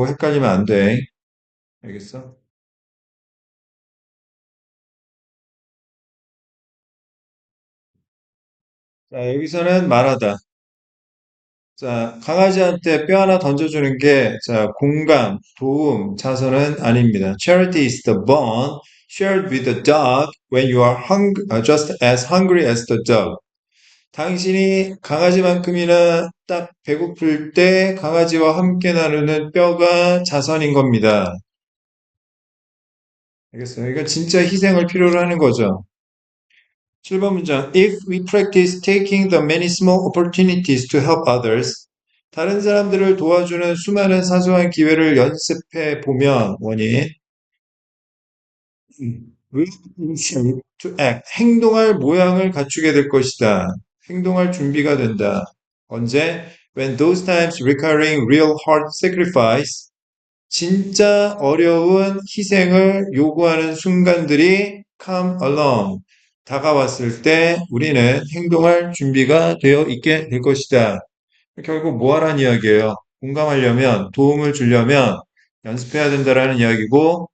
헷갈리면 안 돼. 알겠어? 자, 여기서는 말하다. 자, 강아지한테 뼈 하나 던져주는 게, 자, 공감, 도움, 자선은 아닙니다. Charity is the bond shared with the dog when you are just as hungry as the dog. 당신이 강아지만큼이나 딱 배고플 때 강아지와 함께 나누는 뼈가 자선인 겁니다. 알겠어요? 이건 진짜 희생을 필요로 하는 거죠. 7번 문장. If we practice taking the many small opportunities to help others, 다른 사람들을 도와주는 수많은 사소한 기회를 연습해 보면 원인 will initiate to act 행동할 모양을 갖추게 될 것이다. 행동할 준비가 된다. 언제? When those times requiring real hard sacrifice 진짜 어려운 희생을 요구하는 순간들이 come along, 다가왔을 때 우리는 행동할 준비가 되어 있게 될 것이다. 결국 뭐 하라는 이야기예요? 공감하려면, 도움을 주려면 연습해야 된다라는 이야기고,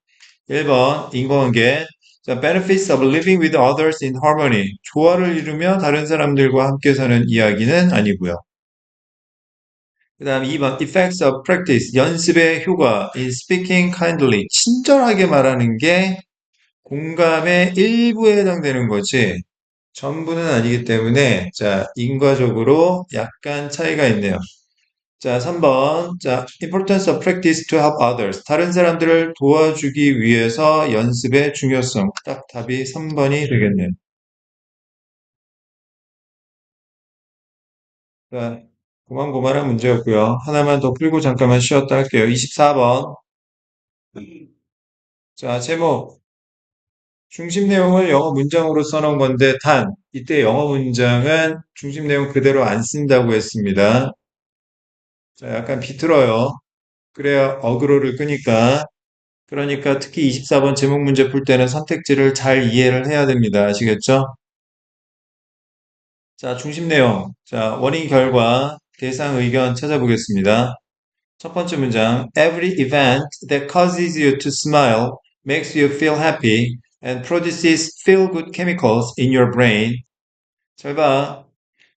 1번, 인공관계. 자, benefits of living with others in harmony. 조화를 이루며 다른 사람들과 함께 사는 이야기는 아니고요. 그 다음 2번 effects of practice 연습의 효과 in speaking kindly 친절하게 말하는 게 공감의 일부에 해당되는 거지 전부는 아니기 때문에 자 인과적으로 약간 차이가 있네요. 자 3번 자 importance of practice to help others 다른 사람들을 도와주기 위해서 연습의 중요성 딱 답이 3번이 되겠네요. 자 고만고만한 문제였고요. 하나만 더 풀고 잠깐만 쉬었다 할게요. 24번 자, 제목. 중심 내용을 영어 문장으로 써놓은 건데, 이때 영어 문장은 중심 내용 그대로 안 쓴다고 했습니다. 자, 약간 비틀어요. 그래야 어그로를 끄니까. 그러니까 특히 24번 제목 문제 풀 때는 선택지를 잘 이해를 해야 됩니다. 아시겠죠? 자, 중심 내용. 자, 원인, 결과, 대상, 의견 찾아보겠습니다. 첫 번째 문장. Every event that causes you to smile makes you feel happy and produces feel-good chemicals in your brain. 잘 봐.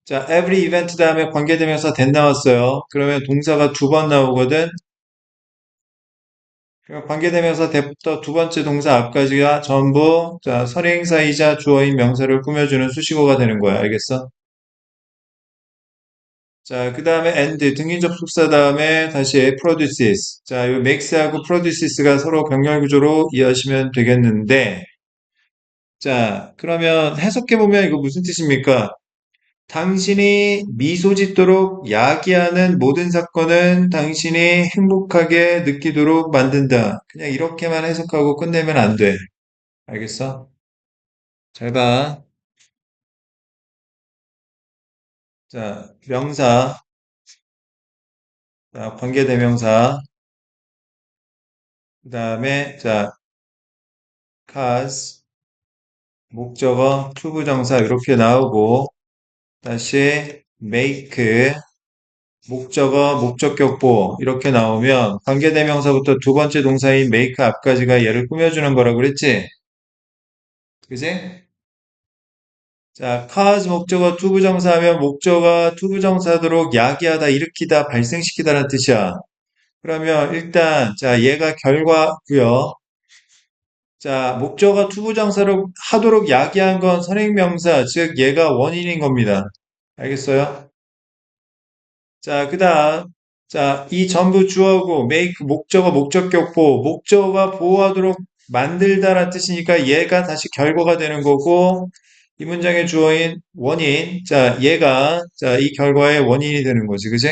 자, every event 다음에 관계대명사 that 나왔어요. 그러면 동사가 두 번 나오거든. 그리고 관계대명사 대부터 두 번째 동사 앞까지가 전부 자, 선행사이자 주어인 명사를 꾸며주는 수식어가 되는 거야. 알겠어? 자, 그 다음에 and 등기 접속사 다음에 다시 produces. 자, 이 makes하고 produces가 서로 병렬 구조로 이해하시면 되겠는데, 자, 그러면 해석해보면 이거 무슨 뜻입니까? 당신이 미소 짓도록 야기하는 모든 사건은 당신이 행복하게 느끼도록 만든다. 그냥 이렇게만 해석하고 끝내면 안 돼. 알겠어? 잘 봐. 자, 명사, 자, 관계대명사, 그 다음에, 자, cause, 목적어, 투부정사 이렇게 나오고, 다시 make, 목적어, 목적격보 이렇게 나오면 관계대명사부터 두 번째 동사인 make 앞까지가 얘를 꾸며주는 거라고 그랬지? 그지? 자, cause 목적어 투부정사 하면 목적어 투부정사도록 야기하다, 일으키다, 발생시키다라는 뜻이야. 그러면 일단 자, 얘가 결과고요. 자, 목적어 투부정사로 하도록 야기한 건 선행명사, 즉 얘가 원인인 겁니다. 알겠어요? 자, 그다음 자, 이 전부 주어고 make 목적어 목적격보 목적어가 보호하도록 만들다라는 뜻이니까 얘가 다시 결과가 되는 거고 이 문장의 주어인 원인 자, 얘가 자, 이 결과의 원인이 되는 거지. 그지?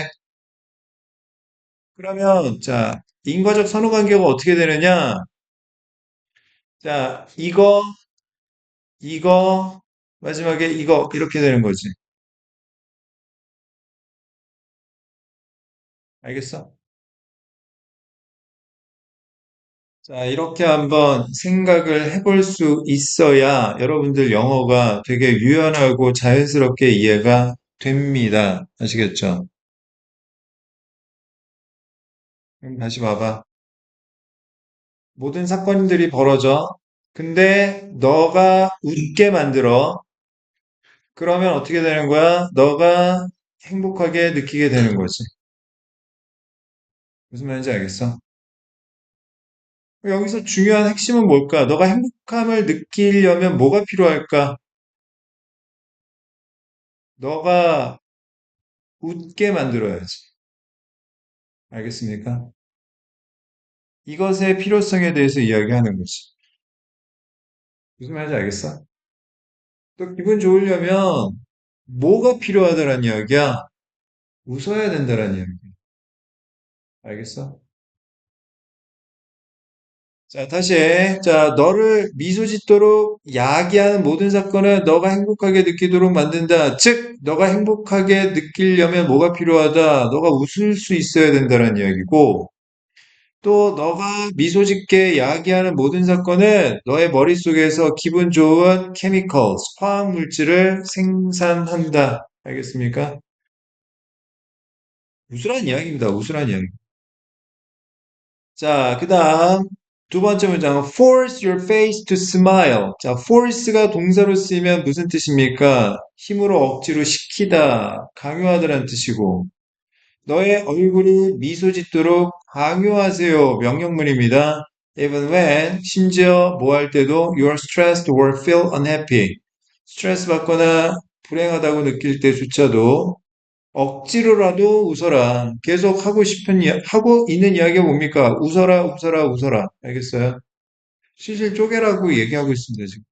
그러면 자, 인과적 선호 관계가 어떻게 되느냐? 자, 이거 마지막에 이거 이렇게 되는 거지. 알겠어? 자, 이렇게 한번 생각을 해볼 수 있어야 여러분들 영어가 되게 유연하고 자연스럽게 이해가 됩니다. 아시겠죠? 그럼 다시 봐봐. 모든 사건들이 벌어져. 근데 너가 웃게 만들어. 그러면 어떻게 되는 거야? 너가 행복하게 느끼게 되는 거지. 무슨 말인지 알겠어? 여기서 중요한 핵심은 뭘까? 너가 행복함을 느끼려면 뭐가 필요할까? 너가 웃게 만들어야지. 알겠습니까? 이것의 필요성에 대해서 이야기하는 거지. 무슨 말인지 알겠어? 또 기분 좋으려면 뭐가 필요하다는 이야기야? 웃어야 된다는 이야기. 알겠어? 자, 다시. 자, 너를 미소 짓도록 야기하는 모든 사건은 너가 행복하게 느끼도록 만든다. 즉, 너가 행복하게 느끼려면 뭐가 필요하다? 너가 웃을 수 있어야 된다는 이야기고, 또 너가 미소 짓게 야기하는 모든 사건은 너의 머릿속에서 기분 좋은 chemicals, 화학 물질을 생산한다. 알겠습니까? 우스란 이야기입니다. 우스란 이야기. 자, 그 다음 두 번째 문장 force your face to smile. 자, force가 동사로 쓰이면 무슨 뜻입니까? 힘으로 억지로 시키다, 강요하다라는 뜻이고 너의 얼굴이 미소 짓도록 강요하세요. 명령문입니다. Even when, 심지어 뭐 할 때도 you're stressed or feel unhappy. 스트레스 받거나 불행하다고 느낄 때조차도 억지로라도 웃어라. 계속 하고 있는 이야기가 뭡니까? 웃어라, 웃어라, 웃어라. 알겠어요? 실실 쪼개라고 얘기하고 있습니다, 지금.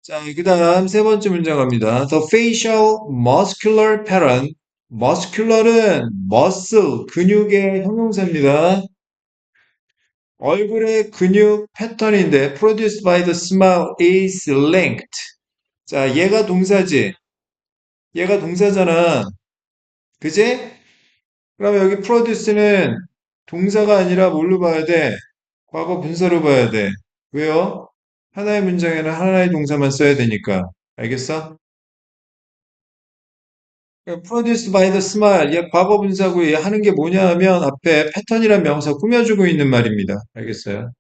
자, 그 다음 세 번째 문장 갑니다. The facial muscular pattern. muscular은 muscle, 근육의 형용사입니다. 얼굴의 근육 패턴인데 produced by the smile is linked. 자, 얘가 동사지. 얘가 동사잖아. 그지? 그러면 여기 produce는 동사가 아니라 뭘로 봐야 돼? 과거 분사로 봐야 돼. 왜요? 하나의 문장에는 하나의 동사만 써야 되니까. 알겠어? produced by the smile. 얘 과거 분사고 얘 하는 게 뭐냐 하면 앞에 패턴이란 명사 꾸며주고 있는 말입니다. 알겠어요?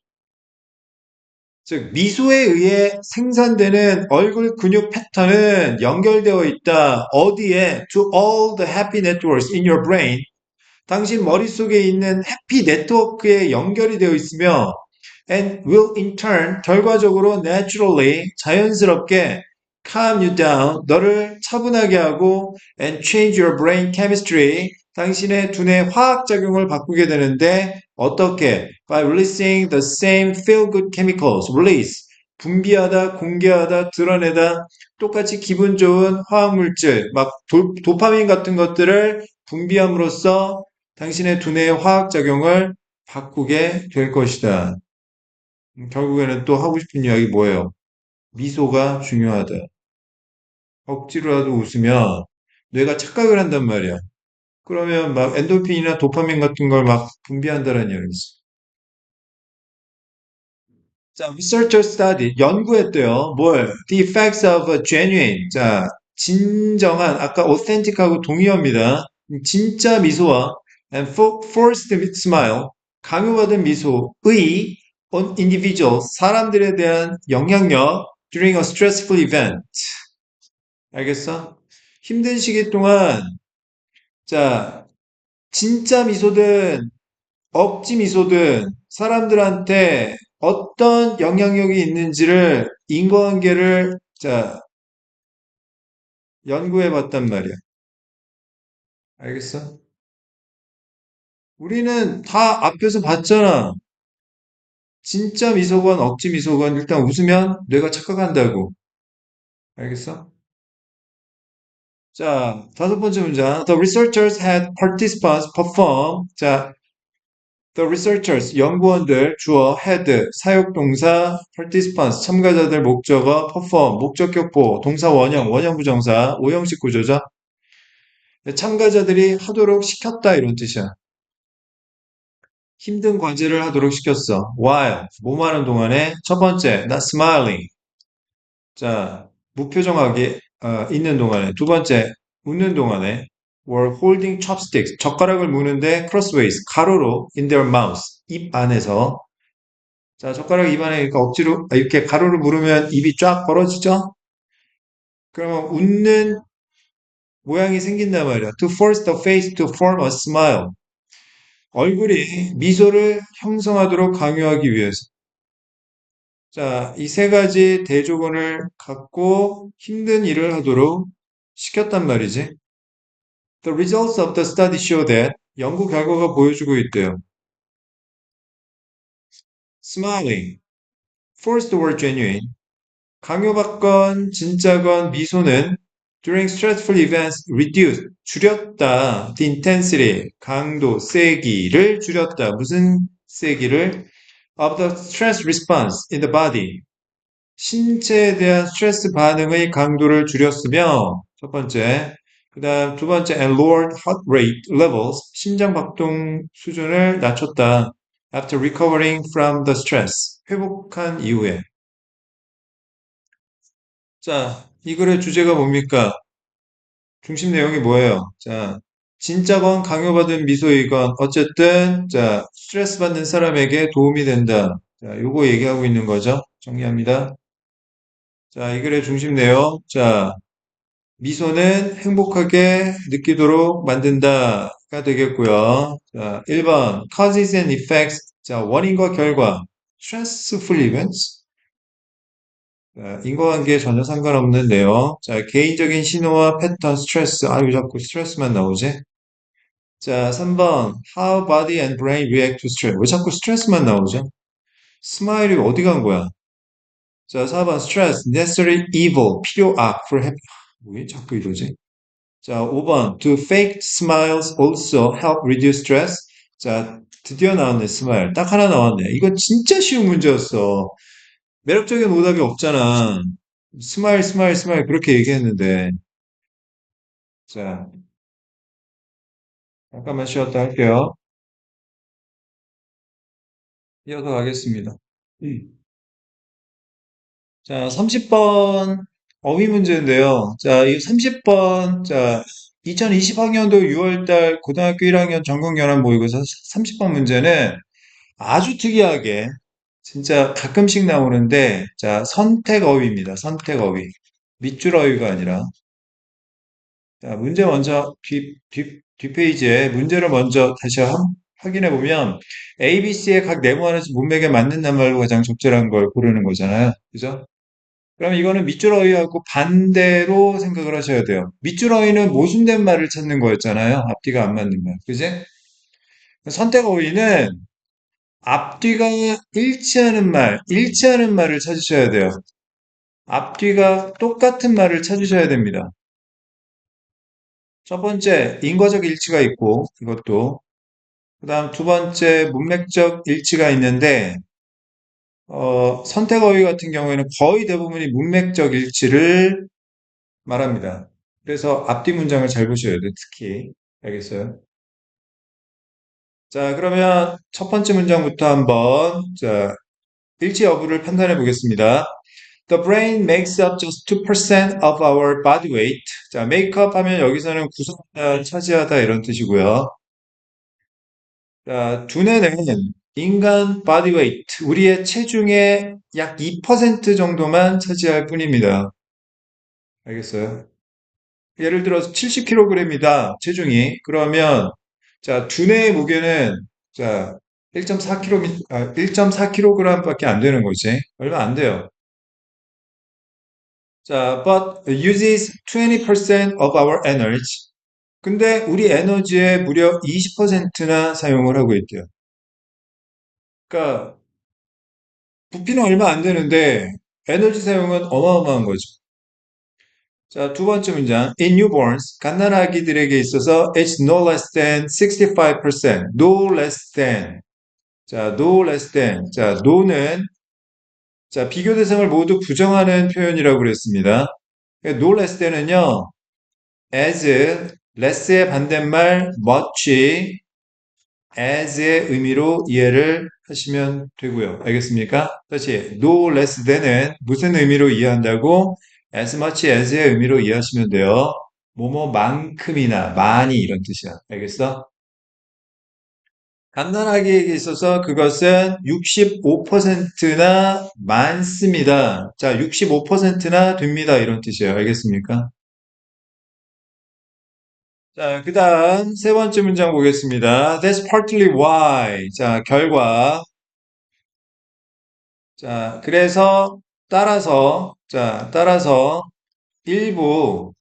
즉, 미소에 의해 생산되는 얼굴 근육 패턴은 연결되어 있다. 어디에? To all the happy networks in your brain. 당신 머릿속에 있는 해피 네트워크에 연결이 되어 있으며 and will in turn 결과적으로 naturally 자연스럽게 calm you down 너를 차분하게 하고 and change your brain chemistry 당신의 두뇌 화학 작용을 바꾸게 되는데 어떻게? By releasing the same feel good chemicals release 분비하다 공개하다 드러내다 똑같이 기분 좋은 화학 물질 막 도파민 같은 것들을 분비함으로써 당신의 두뇌의 화학 작용을 바꾸게 될 것이다. 결국에는 또 하고 싶은 이야기 뭐예요? 미소가 중요하다. 억지로라도 웃으면 뇌가 착각을 한단 말이야. 그러면 막 엔도핀이나 도파민 같은 걸 막 분비한다는 이야기지. 자, researcher study, 연구했대요. 뭘? The effects of a genuine. 자, 진정한, 아까 authentic하고 동의어입니다. 진짜 미소와 and forced smile, 강요받은 미소의 on individual, 사람들에 대한 영향력 during a stressful event. 알겠어? 힘든 시기 동안, 자, 진짜 미소든 억지 미소든 사람들한테 어떤 영향력이 있는지를 인과관계를 자 연구해 봤단 말이야. 알겠어? 우리는 다 앞에서 봤잖아. 진짜 미소건 억지 미소건 일단 웃으면 뇌가 착각한다고. 알겠어? 자, 다섯 번째 문장. The researchers had participants perform. 자, The researchers, 연구원들, 주어, had, 사역동사, participants, 참가자들, 목적어, perform, 목적격보, 동사 원형, 원형부정사, 오형식 구조죠. 참가자들이 하도록 시켰다 이런 뜻이야. 힘든 과제를 하도록 시켰어. while, 뭐뭐 하는 동안에 첫 번째, not smiling. 자, 무표정하게 있는 동안에 두 번째, 웃는 동안에 were holding chopsticks, 젓가락을 무는데 crossways, 가로로 in their mouth, 입 안에서 자, 젓가락 입안에 그러니까 억지로 이렇게 가로로 물으면 입이 쫙 벌어지죠? 그러면 웃는 모양이 생긴단 말이야. To force the face to form a smile. 얼굴이 미소를 형성하도록 강요하기 위해서. 자, 이 세 가지 대조건을 갖고 힘든 일을 하도록 시켰단 말이지. The results of the study show that 연구 결과가 보여주고 있대요. Smiling, forced or genuine. 강요받건 진짜건 미소는 during stressful events reduce 줄였다 the intensity 강도 세기를 줄였다 무슨 세기를 of the stress response in the body 신체에 대한 스트레스 반응의 강도를 줄였으며 첫 번째 그다음 두 번째 and lowered heart rate levels 심장 박동 수준을 낮췄다 after recovering from the stress 회복한 이후에 자, 이 글의 주제가 뭡니까? 중심 내용이 뭐예요? 자, 진짜건 강요받은 미소이건 어쨌든 자, 스트레스 받는 사람에게 도움이 된다. 자, 요거 얘기하고 있는 거죠. 정리합니다. 자, 이 글의 중심 내용. 자, 미소는 행복하게 느끼도록 만든다가 되겠고요. 자, 1번 causes and effects. 자, 원인과 결과. stressful events. 자, 인과관계에 전혀 상관없는 내용. 자, 개인적인 신호와 패턴, 스트레스. 아, 왜 자꾸 스트레스만 나오지? 자, 3번. How body and brain react to stress. 왜 자꾸 스트레스만 나오죠? 스마일이 어디 간 거야? 자, 4번. Stress, necessary evil. 필요악 for happy. 왜 자꾸 이러지? 자, 5번. Do fake smiles also help reduce stress? 자, 드디어 나왔네, 스마일. 딱 하나 나왔네. 이거 진짜 쉬운 문제였어. 매력적인 오답이 없잖아. 스마일, 스마일, 스마일 그렇게 얘기했는데. 자, 잠깐만 쉬었다 할게요. 이어서 가겠습니다. 음. 자, 30번 어휘 문제인데요. 자, 이 30번, 자, 2020학년도 6월달 고등학교 1학년 전국연합 모의고사 30번 문제는 아주 특이하게 진짜 가끔씩 나오는데, 자, 선택 어휘입니다. 선택 어휘. 밑줄 어휘가 아니라. 자, 문제 먼저 뒷페이지에 문제를 먼저 다시 확인해 보면 A, B, C의 각 네모하는 문맥에 맞는 낱말로 가장 적절한 걸 고르는 거잖아요. 그죠? 그럼 이거는 밑줄 어휘하고 반대로 생각을 하셔야 돼요. 밑줄 어휘는 모순된 말을 찾는 거였잖아요. 앞뒤가 안 맞는 말. 그지? 선택 어휘는 앞뒤가 일치하는 말을 찾으셔야 돼요. 앞뒤가 똑같은 말을 찾으셔야 됩니다. 첫 번째, 인과적 일치가 있고, 이것도. 그 다음 두 번째, 문맥적 일치가 있는데, 선택 어휘 같은 경우에는 거의 대부분이 문맥적 일치를 말합니다. 그래서 앞뒤 문장을 잘 보셔야 돼요, 특히. 알겠어요? 자, 그러면 첫 번째 문장부터 한번, 자, 일치 여부를 판단해 보겠습니다. The brain makes up just 2% of our body weight. 자, make up 하면 여기서는 구성하다, 차지하다 이런 뜻이고요. 자, 두뇌는 인간 body weight, 우리의 체중의 약 2% 정도만 차지할 뿐입니다. 알겠어요? 예를 들어서 70kg이다, 체중이. 그러면, 자, 두뇌의 무게는, 자, 1.4kg, 1.4kg밖에 안 되는 거지. 얼마 안 돼요. 자, but uses 20% of our energy. 근데 우리 에너지의 무려 20%나 사용을 하고 있대요. 그러니까 부피는 얼마 안 되는데 에너지 사용은 어마어마한 거죠. 자, 두 번째 문장. In newborns, 갓난아기들에게 있어서 it's no less than 65%. No less than. 자, no less than. 자, no는 자, 비교 대상을 모두 부정하는 표현이라고 그랬습니다. no less than은요. as, less의 반대말 much, as의 의미로 이해를 하시면 되고요. 알겠습니까? 다시 no less than은 무슨 의미로 이해한다고? as much as의 의미로 이해하시면 돼요. 뭐뭐만큼이나 많이 이런 뜻이야. 알겠어? 갓난아기에게 있어서 그것은 65%나 많습니다. 자, 65%나 됩니다. 이런 뜻이에요. 알겠습니까? 자, 그 다음 세 번째 문장 보겠습니다. That's partly why. 자, 결과. 자, 그래서 따라서 일부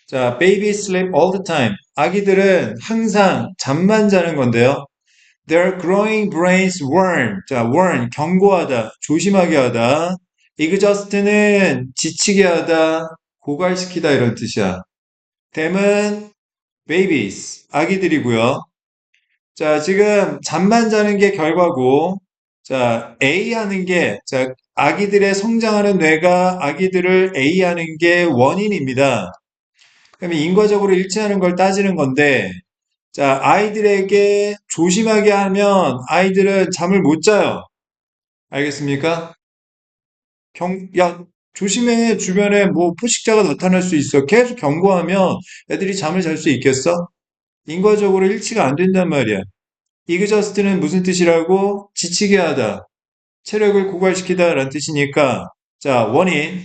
자, baby sleep all the time. 아기들은 항상 잠만 자는 건데요. Their growing brains warn. 자, warn 경고하다, 조심하게 하다. exhaust는 지치게 하다, 고갈시키다 이런 뜻이야. them은 babies, 아기들이고요. 자, 지금 잠만 자는 게 결과고, 자, A 하는 게, 자, 아기들의 성장하는 뇌가 아기들을 A 하는 게 원인입니다. 그러면 인과적으로 일치하는 걸 따지는 건데, 자, 아이들에게 조심하게 하면 아이들은 잠을 못 자요. 알겠습니까? 야, 조심해. 주변에 뭐 포식자가 나타날 수 있어. 계속 경고하면 애들이 잠을 잘 수 있겠어? 인과적으로 일치가 안 된단 말이야. 이그저스트는 무슨 뜻이라고? 지치게 하다. 체력을 고갈시키다 라는 뜻이니까. 자, 원인.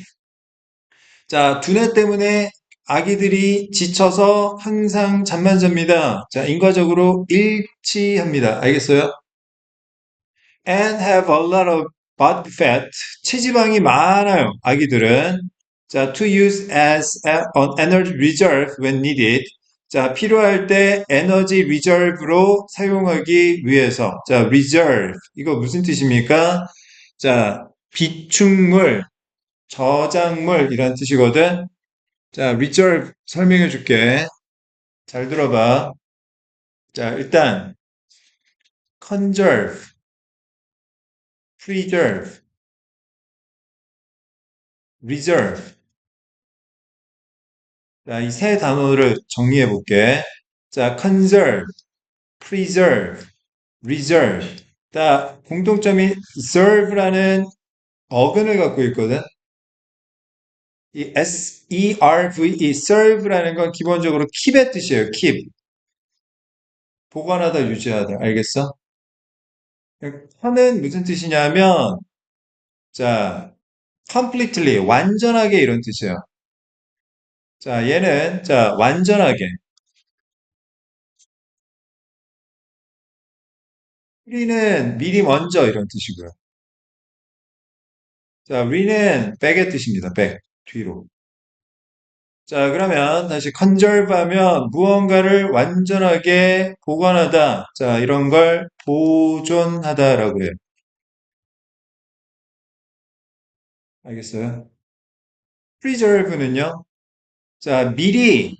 자, 두뇌 때문에 아기들이 지쳐서 항상 잠만 잡니다. 자, 인과적으로 일치합니다. 알겠어요? And have a lot of body fat. 체지방이 많아요. 아기들은. 자, to use as an energy reserve when needed. 자, 필요할 때 에너지 리저브로 사용하기 위해서. 자, reserve. 이거 무슨 뜻입니까? 자, 비축물, 저장물 이란 뜻이거든. 자, reserve 설명해 줄게. 잘 들어봐. 자, 일단 conserve, preserve, reserve. 자, 이 세 단어를 정리해 볼게. 자, conserve, preserve, reserve. 자, 공통점이 serve라는 어근을 갖고 있거든. 이 S-E-R-V-E, serve라는 건 기본적으로 keep의 뜻이에요. keep. 보관하다, 유지하다. 알겠어? 하는 무슨 뜻이냐면, 자, completely, 완전하게 이런 뜻이에요. 자, 얘는, 자, 완전하게. free는 미리 먼저 이런 뜻이고요. 자, re는 백의 뜻입니다. 백. 뒤로. 자, 그러면 다시 conserve 하면 무언가를 완전하게 보관하다. 자, 이런 걸 보존하다라고 해요. 알겠어요? preserve는요. 자, 미리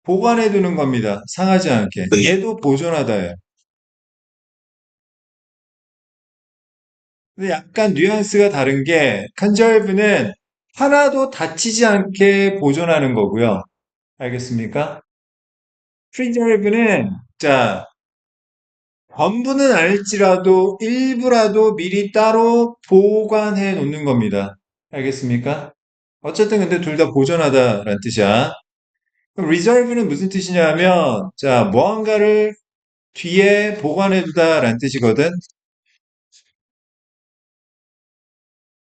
보관해 두는 겁니다. 상하지 않게. 얘도 보존하다예요. 근데 약간 뉘앙스가 다른 게 conserve는 하나도 다치지 않게 보존하는 거고요. 알겠습니까? preserve는 자, 전부는 아닐지라도 일부라도 미리 따로 보관해 놓는 겁니다. 알겠습니까? 어쨌든 근데 둘 다 보존하다라는 뜻이야. 그럼 reserve는 무슨 뜻이냐면, 자, 무언가를 뒤에 보관해 두다라는 뜻이거든.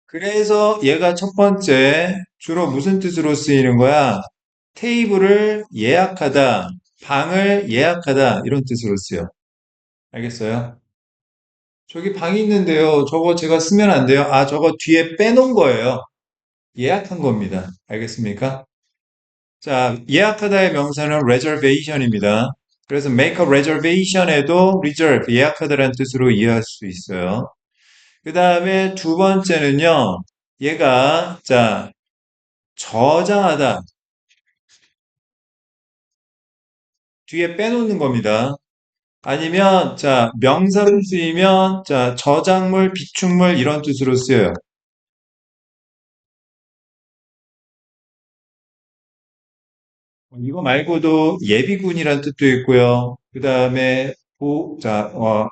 그래서 얘가 첫 번째 주로 무슨 뜻으로 쓰이는 거야? 테이블을 예약하다, 방을 예약하다 이런 뜻으로 쓰여. 알겠어요? 저기 방이 있는데요. 저거 제가 쓰면 안 돼요. 아, 저거 뒤에 빼놓은 거예요. 예약한 겁니다. 알겠습니까? 자, 예약하다의 명사는 reservation입니다. 그래서 make a reservation에도 reserve, 예약하다라는 뜻으로 이해할 수 있어요. 그 다음에 두 번째는요. 얘가 자, 저장하다 뒤에 빼놓는 겁니다. 아니면 자, 명사로 쓰이면 자, 저작물, 비축물 이런 뜻으로 쓰여요. 이거 말고도 예비군이라는 뜻도 있고요. 그 다음에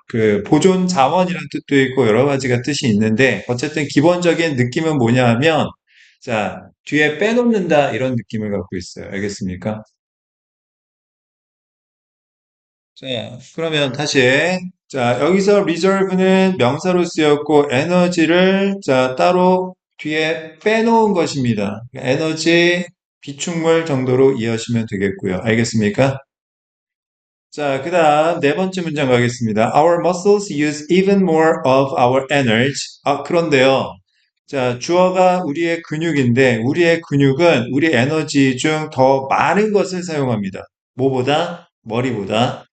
그 보존 자원이라는 뜻도 있고 여러 가지가 뜻이 있는데 어쨌든 기본적인 느낌은 뭐냐 하면 자, 뒤에 빼놓는다 이런 느낌을 갖고 있어요. 알겠습니까? 자, 그러면 다시 자, 여기서 reserve는 명사로 쓰였고 에너지를 자, 따로 뒤에 빼놓은 것입니다. 에너지 비축물 정도로 이해하시면 되겠고요. 알겠습니까? 자, 그 다음 네 번째 문장 가겠습니다. Our muscles use even more of our energy. 아, 그런데요. 자, 주어가 우리의 근육인데, 우리의 근육은 우리 에너지 중 더 많은 것을 사용합니다. 뭐보다? 머리보다.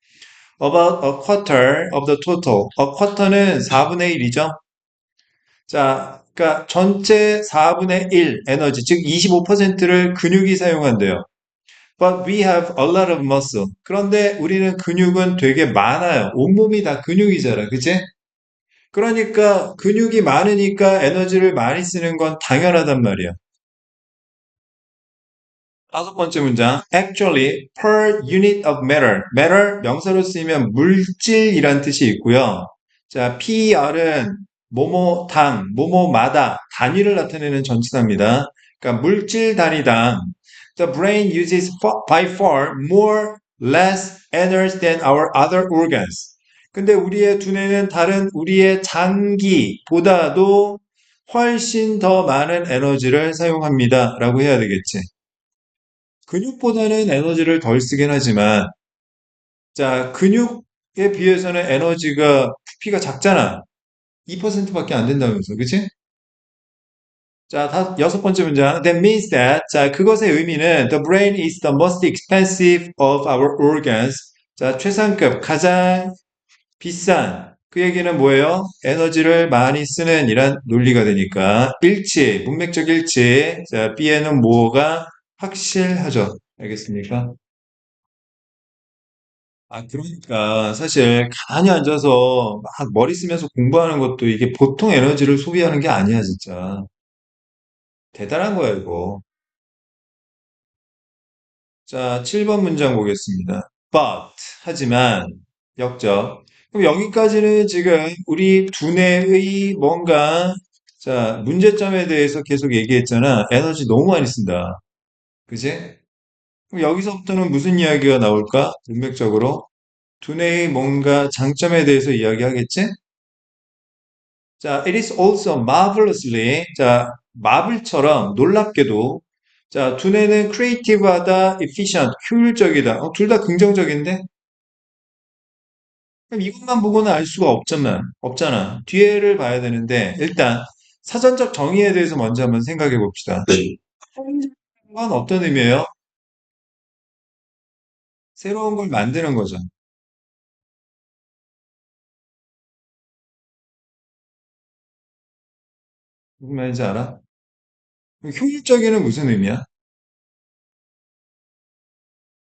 About a quarter of the total. A quarter는 4분의 1이죠. 자, 그러니까 전체 4분의 1 에너지, 즉 25%를 근육이 사용한대요. But we have a lot of muscle. 그런데 우리는 근육은 되게 많아요. 온몸이 다 근육이잖아. 그치? 그러니까 근육이 많으니까 에너지를 많이 쓰는 건 당연하단 말이야. 다섯 번째 문장. Actually, per unit of matter. matter 명사로 쓰이면 물질이란 뜻이 있고요. 자, PER은 뭐뭐 당, 뭐뭐마다 단위를 나타내는 전치사입니다. 그러니까 물질 단위당 The brain uses by far more less energy than our other organs. 근데 우리의 두뇌는 다른 우리의 장기보다도 훨씬 더 많은 에너지를 사용합니다. 라고 해야 되겠지. 근육보다는 에너지를 덜 쓰긴 하지만, 자, 근육에 비해서는 에너지가, 부피가 작잖아. 2%밖에 안 된다면서, 그치? 자, 여섯 번째 문장. That means that, 자, 그것의 의미는 the brain is the most expensive of our organs. 자, 최상급, 가장 비싼. 그 얘기는 뭐예요? 에너지를 많이 쓰는 이란 논리가 되니까. 일치, 문맥적 일치. 자, B에는 뭐가 확실하죠. 알겠습니까? 아, 그러니까 사실 가만히 앉아서 막 머리 쓰면서 공부하는 것도 이게 보통 에너지를 소비하는 게 아니야, 진짜. 대단한 거야, 이거. 자, 7번 문장 보겠습니다. But, 하지만, 역적. 그럼 여기까지는 지금 우리 두뇌의 뭔가, 자, 문제점에 대해서 계속 얘기했잖아. 에너지 너무 많이 쓴다. 그지? 그럼 여기서부터는 무슨 이야기가 나올까? 문맥적으로. 두뇌의 뭔가 장점에 대해서 이야기하겠지? 자, it is also marvelously, 자, 마블처럼 놀랍게도 자, 두뇌는 creative하다, efficient, 효율적이다. 둘 다 긍정적인데? 그럼 이것만 보고는 알 수가 없잖아. 뒤에를 봐야 되는데, 일단, 사전적 정의에 대해서 먼저 한번 생각해 봅시다. 건 어떤 의미예요? 새로운 걸 만드는 거죠. 무슨 말인지 알아? 효율적이는 무슨 의미야?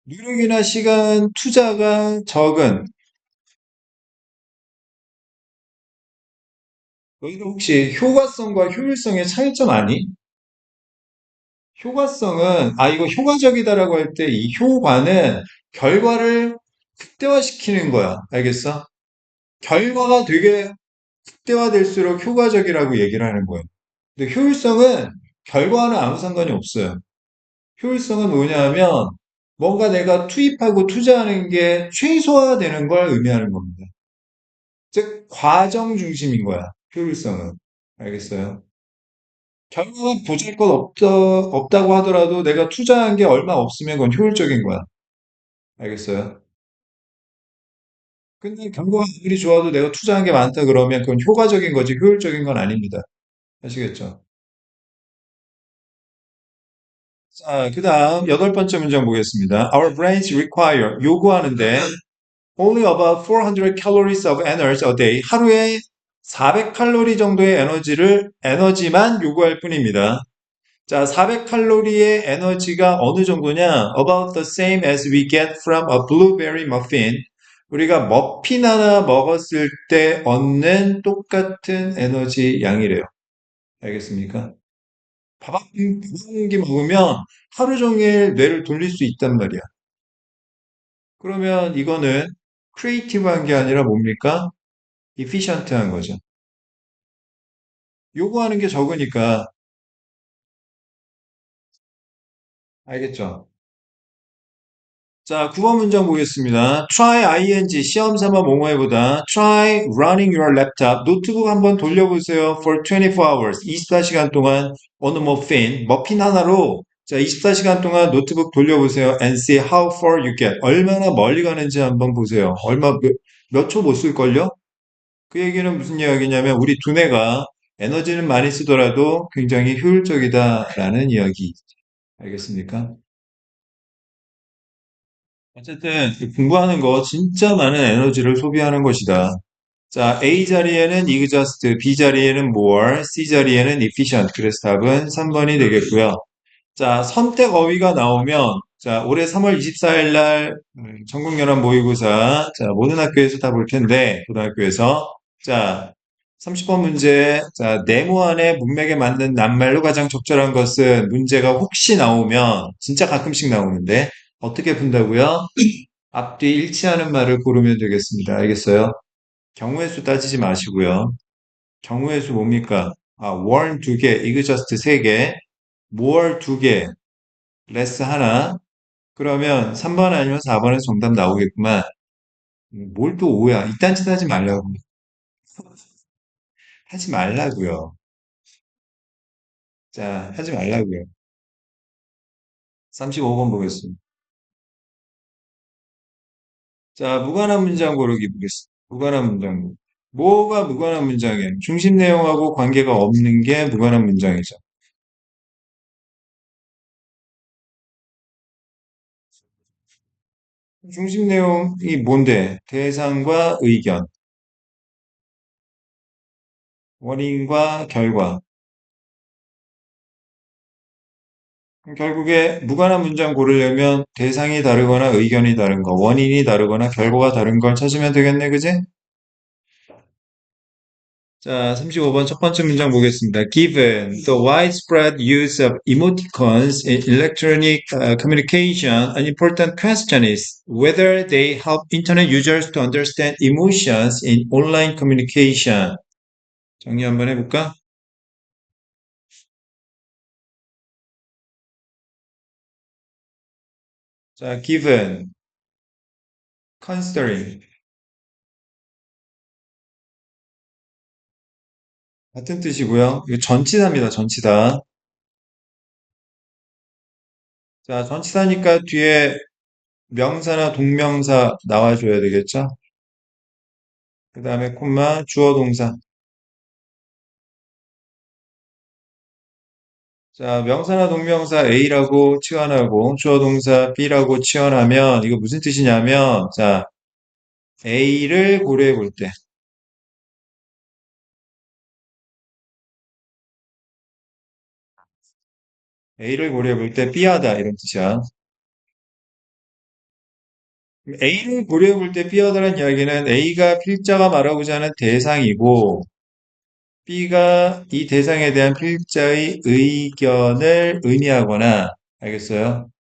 노력이나 시간 투자가 적은, 너희는 혹시 효과성과 효율성의 차이점 아니? 효과성은, 이거 효과적이다라고 할 때 이 효과는 결과를 극대화시키는 거야. 알겠어? 결과가 되게 극대화될수록 효과적이라고 얘기를 하는 거예요. 근데 효율성은 결과와는 아무 상관이 없어요. 효율성은 뭐냐면 뭔가 내가 투입하고 투자하는 게 최소화되는 걸 의미하는 겁니다. 즉, 과정 중심인 거야. 효율성은. 알겠어요? 결과가 없다고 하더라도 내가 투자한 게 얼마 없으면 그건 효율적인 거야. 알겠어요? 근데 결과가 아무리 좋아도 내가 투자한 게 많다 그러면 그건 효과적인 거지 효율적인 건 아닙니다. 아시겠죠? 자, 그 다음 여덟 번째 문장 보겠습니다. Our brains require 요구하는데 only about 400 calories of energy a day. 하루에 400칼로리 정도의 에너지만 요구할 뿐입니다. 자, 400칼로리의 에너지가 어느 정도냐? About the same as we get from a blueberry muffin. 우리가 머핀 하나 먹었을 때 얻는 똑같은 에너지 양이래요. 알겠습니까? 밥 한 공기 먹으면 하루 종일 뇌를 돌릴 수 있단 말이야. 그러면 이거는 크리에이티브한 게 아니라 뭡니까? 이피션트한 거죠. 요구하는 게 적으니까 알겠죠? 자, 9번 문장 보겠습니다. try ing 시험 삼아 뭐뭐해보다 try running your laptop 노트북 한번 돌려보세요 for 24 hours 24시간 동안 어느 머핀 하나로 자 24시간 동안 노트북 돌려보세요 and see how far you get 얼마나 멀리 가는지 한번 보세요. 몇 초 못 쓸걸요? 그 얘기는 무슨 이야기냐면 우리 두뇌가 에너지는 많이 쓰더라도 굉장히 효율적이다라는 이야기. 알겠습니까? 어쨌든 공부하는 거 진짜 많은 에너지를 소비하는 것이다. 자, A 자리에는 exhaust, B 자리에는 more, C 자리에는 efficient. 그래서 답은 3번이 되겠고요. 자, 선택 어휘가 나오면 자, 올해 3월 24일 날 전국연합 모의고사 자, 모든 학교에서 다 볼 텐데 고등학교에서 자, 30번 문제 자, 네모안의 문맥에 맞는 낱말로 가장 적절한 것은 문제가 혹시 나오면 진짜 가끔씩 나오는데 어떻게 푼다고요? 앞뒤 일치하는 말을 고르면 되겠습니다. 알겠어요? 경우의 수 따지지 마시고요. 경우의 수 뭡니까? warn 두 개, exhaust 세 개, more 두 개, less 하나. 그러면 3번 아니면 4번에서 정답 나오겠구만. 뭘 또 오야. 이딴 짓 하지 말라고. 하지 말라고요. 자, 하지 말라고요. 35번 보겠습니다. 자, 무관한 문장 고르기 보겠습니다. 무관한 문장. 뭐가 무관한 문장이에요? 중심 내용하고 관계가 없는 게 무관한 문장이죠. 중심 내용이 뭔데? 대상과 의견, 원인과 결과. 그럼 결국에 무관한 문장 고르려면 대상이 다르거나 의견이 다른 거, 원인이 다르거나 결과가 다른 걸 찾으면 되겠네, 그지? 자, 35번 첫 번째 문장 보겠습니다. Given the widespread use of emoticons in electronic communication, an important question is whether they help internet users to understand emotions in online communication. 정리 한번 해볼까? 자, given, considering. 같은 뜻이고요. 이거 전치사입니다. 전치사. 자, 전치사니까 뒤에 명사나 동명사 나와줘야 되겠죠? 그 다음에 콤마, 주어 동사. 자, 명사나 동명사 A라고 치환하고 주어 동사 B라고 치환하면 이거 무슨 뜻이냐면, 자, A를 고려해 볼 때, A를 고려해 볼 때 B하다 이런 뜻이야. A를 고려해 볼 때 B하다는 이야기는 A가 필자가 말하고자 하는 대상이고, B가 이 대상에 대한 필자의 의견을 의미하거나, 알겠어요?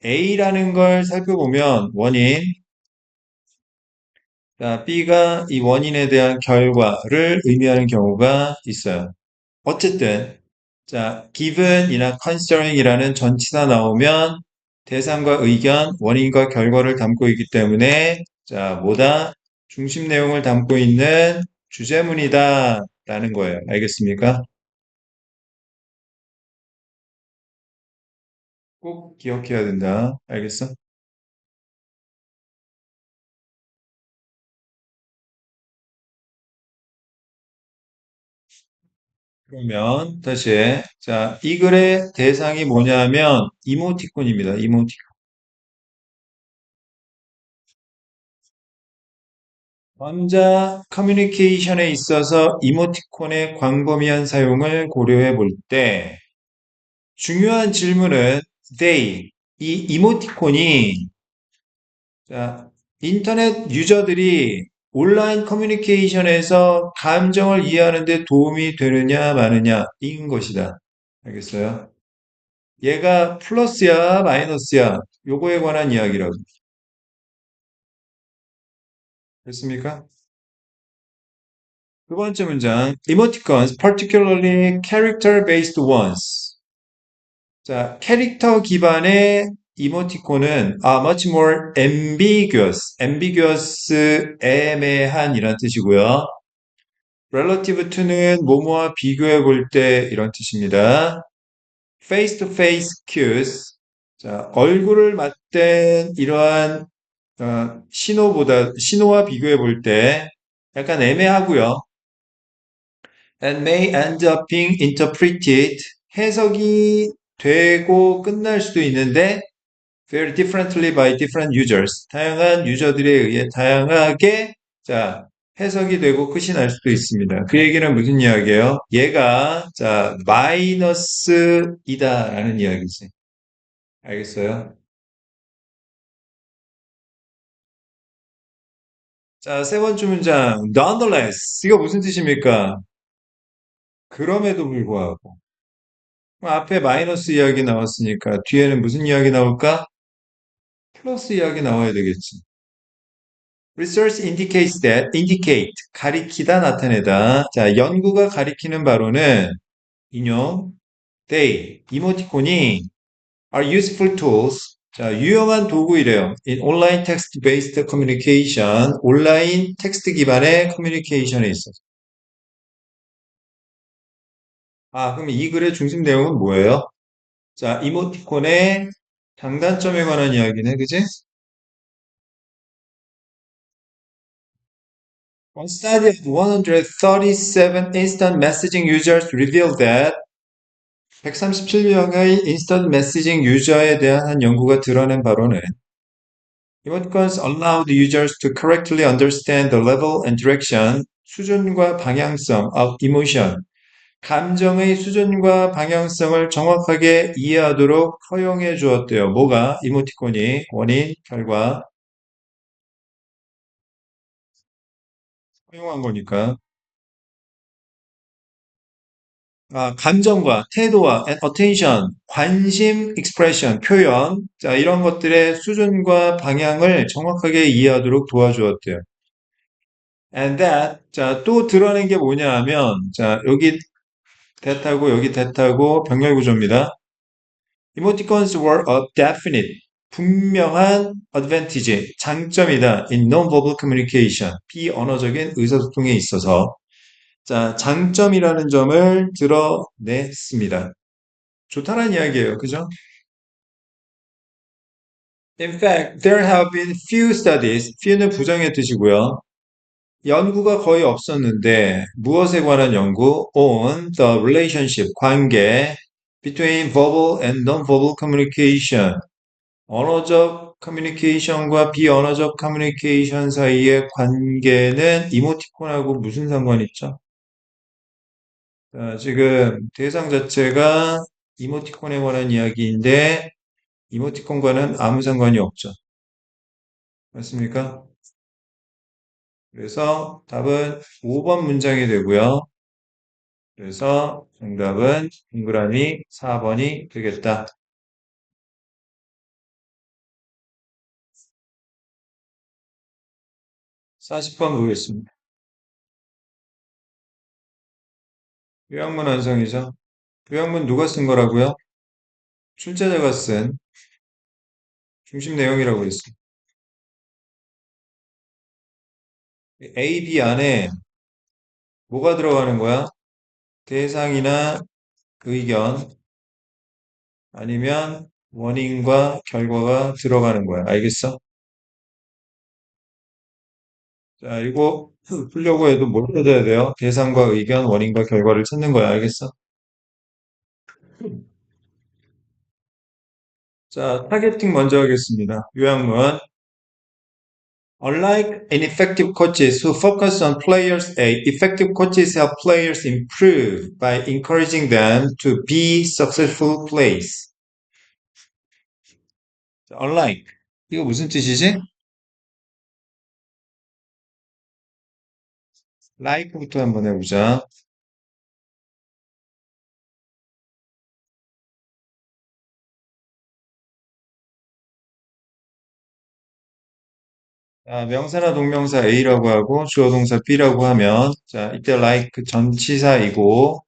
A라는 걸 살펴보면 원인, 자, B가 이 원인에 대한 결과를 의미하는 경우가 있어요. 어쨌든, 자, given이나 considering 이라는 전치사 나오면 대상과 의견, 원인과 결과를 담고 있기 때문에, 자, 뭐다? 중심 내용을 담고 있는 주제문이다. 라는 거예요. 알겠습니까? 꼭 기억해야 된다. 알겠어? 그러면 다시 자, 이 글의 대상이 뭐냐면 이모티콘입니다. 이모티콘. 원자 커뮤니케이션에 있어서 이모티콘의 광범위한 사용을 고려해 볼 때 중요한 질문은 이 이모티콘이 자, 인터넷 유저들이 온라인 커뮤니케이션에서 감정을 이해하는 데 도움이 되느냐 마느냐 인 것이다. 알겠어요? 얘가 플러스야, 마이너스야. 요거에 관한 이야기라고. 됐습니까? 두 번째 문장. Emoticons, particularly character-based ones. 자, 캐릭터 기반의 이모티콘은 much more ambiguous, 애매한 이란 뜻이고요. relative to는 뭐뭐와 비교해 볼 때 이런 뜻입니다. face-to-face cues. 자, 얼굴을 맞댄 이러한 신호와 비교해 볼 때 약간 애매하고요. and may end up being interpreted 해석이 되고 끝날 수도 있는데 very differently by different users 다양한 유저들에 의해 다양하게 자 해석이 되고 끝이 날 수도 있습니다. 그 얘기는 무슨 이야기예요? 얘가 자 마이너스이다라는 이야기지. 알겠어요? 자, 세 번째 문장 nonetheless 이거 무슨 뜻입니까? 그럼에도 불구하고 앞에 마이너스 이야기 나왔으니까 뒤에는 무슨 이야기 나올까? 플러스 이야기 나와야 되겠지. Research indicates that, indicate, 가리키다, 나타내다. 자, 연구가 가리키는 바로는 인용, 이모티콘이 are useful tools. 자, 유용한 도구이래요. In online text-based communication, 온라인 텍스트 기반의 커뮤니케이션에 있어서. 그럼 이 글의 중심 내용은 뭐예요? 자, 이모티콘의 장단점에 관한 이야기네, 그지? One study of 137 instant messaging users revealed that 137명의 인스턴트 메시징 유저에 대한 한 연구가 드러낸 바로는 Emoticons allowed users to correctly understand the level and direction, 수준과 방향성 of emotion, 감정의 수준과 방향성을 정확하게 이해하도록 허용해 주었대요. 뭐가? 이모티콘이 원인, 결과 허용한 거니까. 감정과 태도와 attention, 관심, expression, 표현, 자, 이런 것들의 수준과 방향을 정확하게 이해하도록 도와주었대요. And that, 자, 또 드러낸 게 뭐냐 하면, 자, 여기 that하고 여기 that하고 병렬 구조입니다. Emoticons were a definite, 분명한 advantage, 장점이다. In non-verbal communication, 비언어적인 의사소통에 있어서. 자, 장점이라는 점을 드러냈습니다. 좋다는 이야기예요. 그죠? In fact, there have been few studies, few는 부정의 뜻이고요. 연구가 거의 없었는데 무엇에 관한 연구? On the relationship, 관계 between verbal and non-verbal communication. 언어적 커뮤니케이션과 비언어적 커뮤니케이션 사이의 관계는 이모티콘하고 무슨 상관이 있죠? 자, 지금 대상 자체가 이모티콘에 관한 이야기인데 이모티콘과는 아무 상관이 없죠. 맞습니까? 그래서 답은 5번 문장이 되고요. 그래서 정답은 동그라미 4번이 되겠다. 40번 보겠습니다. 요약문 완성이죠. 요약문 누가 쓴 거라고요? 출제자가 쓴 중심 내용이라고 했습니다. A, B 안에 뭐가 들어가는 거야? 대상이나 의견 아니면 원인과 결과가 들어가는 거야. 알겠어? 자, 이거 풀려고 해도 뭘 찾아야 돼요? 대상과 의견, 원인과 결과를 찾는 거야. 알겠어? 자, 타겟팅 먼저 하겠습니다. 요약문. Unlike ineffective coaches who focus on players A, effective coaches help players improve by encouraging them to be successful players. 자, unlike. 이거 무슨 뜻이지? like부터 한번 해보자. 자, 명사나 동명사 A라고 하고 주어 동사 B라고 하면 자, 이때 like 전치사이고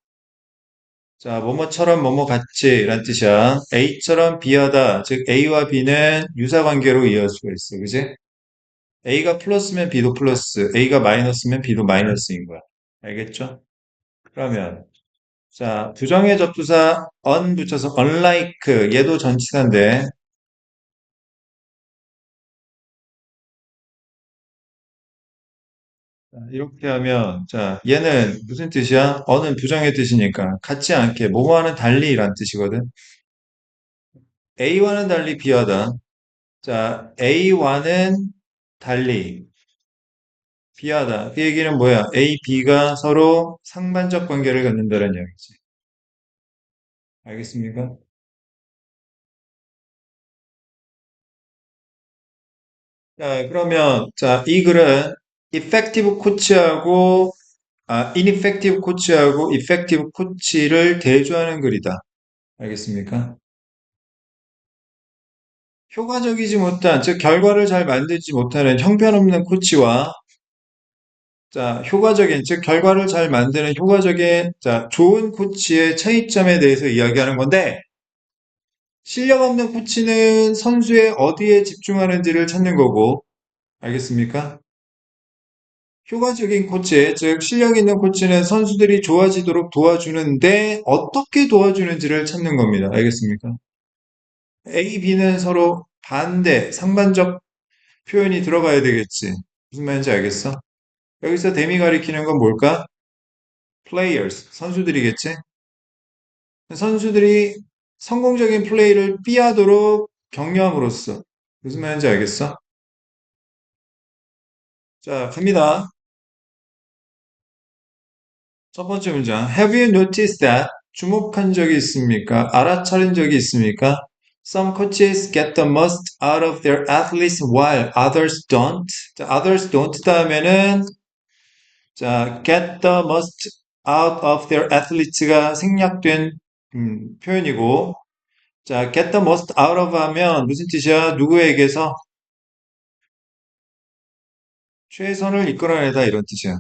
자, 뭐뭐처럼 뭐뭐 같이 란 뜻이야. A처럼 B하다. 즉 A와 B는 유사 관계로 이어질 수가 있어. 그지? A가 플러스면 B도 플러스, A가 마이너스면 B도 마이너스인 거야. 알겠죠? 그러면 자, 부정의 접두사 on 붙여서 unlike 얘도 전치사인데 자, 이렇게 하면 자, 얘는 무슨 뜻이야? on은 부정의 뜻이니까 같지 않게 뭐뭐와는 달리란 뜻이거든. A와는 달리 B하다. 자, A와는 달리 B하다. 그 얘기는 뭐야? A, B가 서로 상반적 관계를 갖는다는 이야기지. 알겠습니까? 자, 그러면 자, 이 글은 effective coach하고 ineffective coach하고 effective coach를 대조하는 글이다. 알겠습니까? 효과적이지 못한, 즉 결과를 잘 만들지 못하는 형편없는 코치와 자, 효과적인, 즉 결과를 잘 만드는 효과적인 자, 좋은 코치의 차이점에 대해서 이야기하는 건데 실력 없는 코치는 선수의 어디에 집중하는지를 찾는 거고 알겠습니까? 효과적인 코치, 즉 실력 있는 코치는 선수들이 좋아지도록 도와주는데 어떻게 도와주는지를 찾는 겁니다. 알겠습니까? A, B는 서로 반대, 상반적 표현이 들어가야 되겠지. 무슨 말인지 알겠어? 여기서 데미 가리키는 건 뭘까? players, 선수들이겠지? 선수들이 성공적인 플레이를 삐하도록 격려함으로써 무슨 말인지 알겠어? 자, 갑니다. 첫 번째 문장. Have you noticed that? 주목한 적이 있습니까? 알아차린 적이 있습니까? Some coaches get the most out of their athletes while others don't. 자, others don't 다음에는 자, get the most out of their athletes가 생략된 표현이고 자, get the most out of 하면 무슨 뜻이야? 누구에게서 최선을 이끌어내다 이런 뜻이야.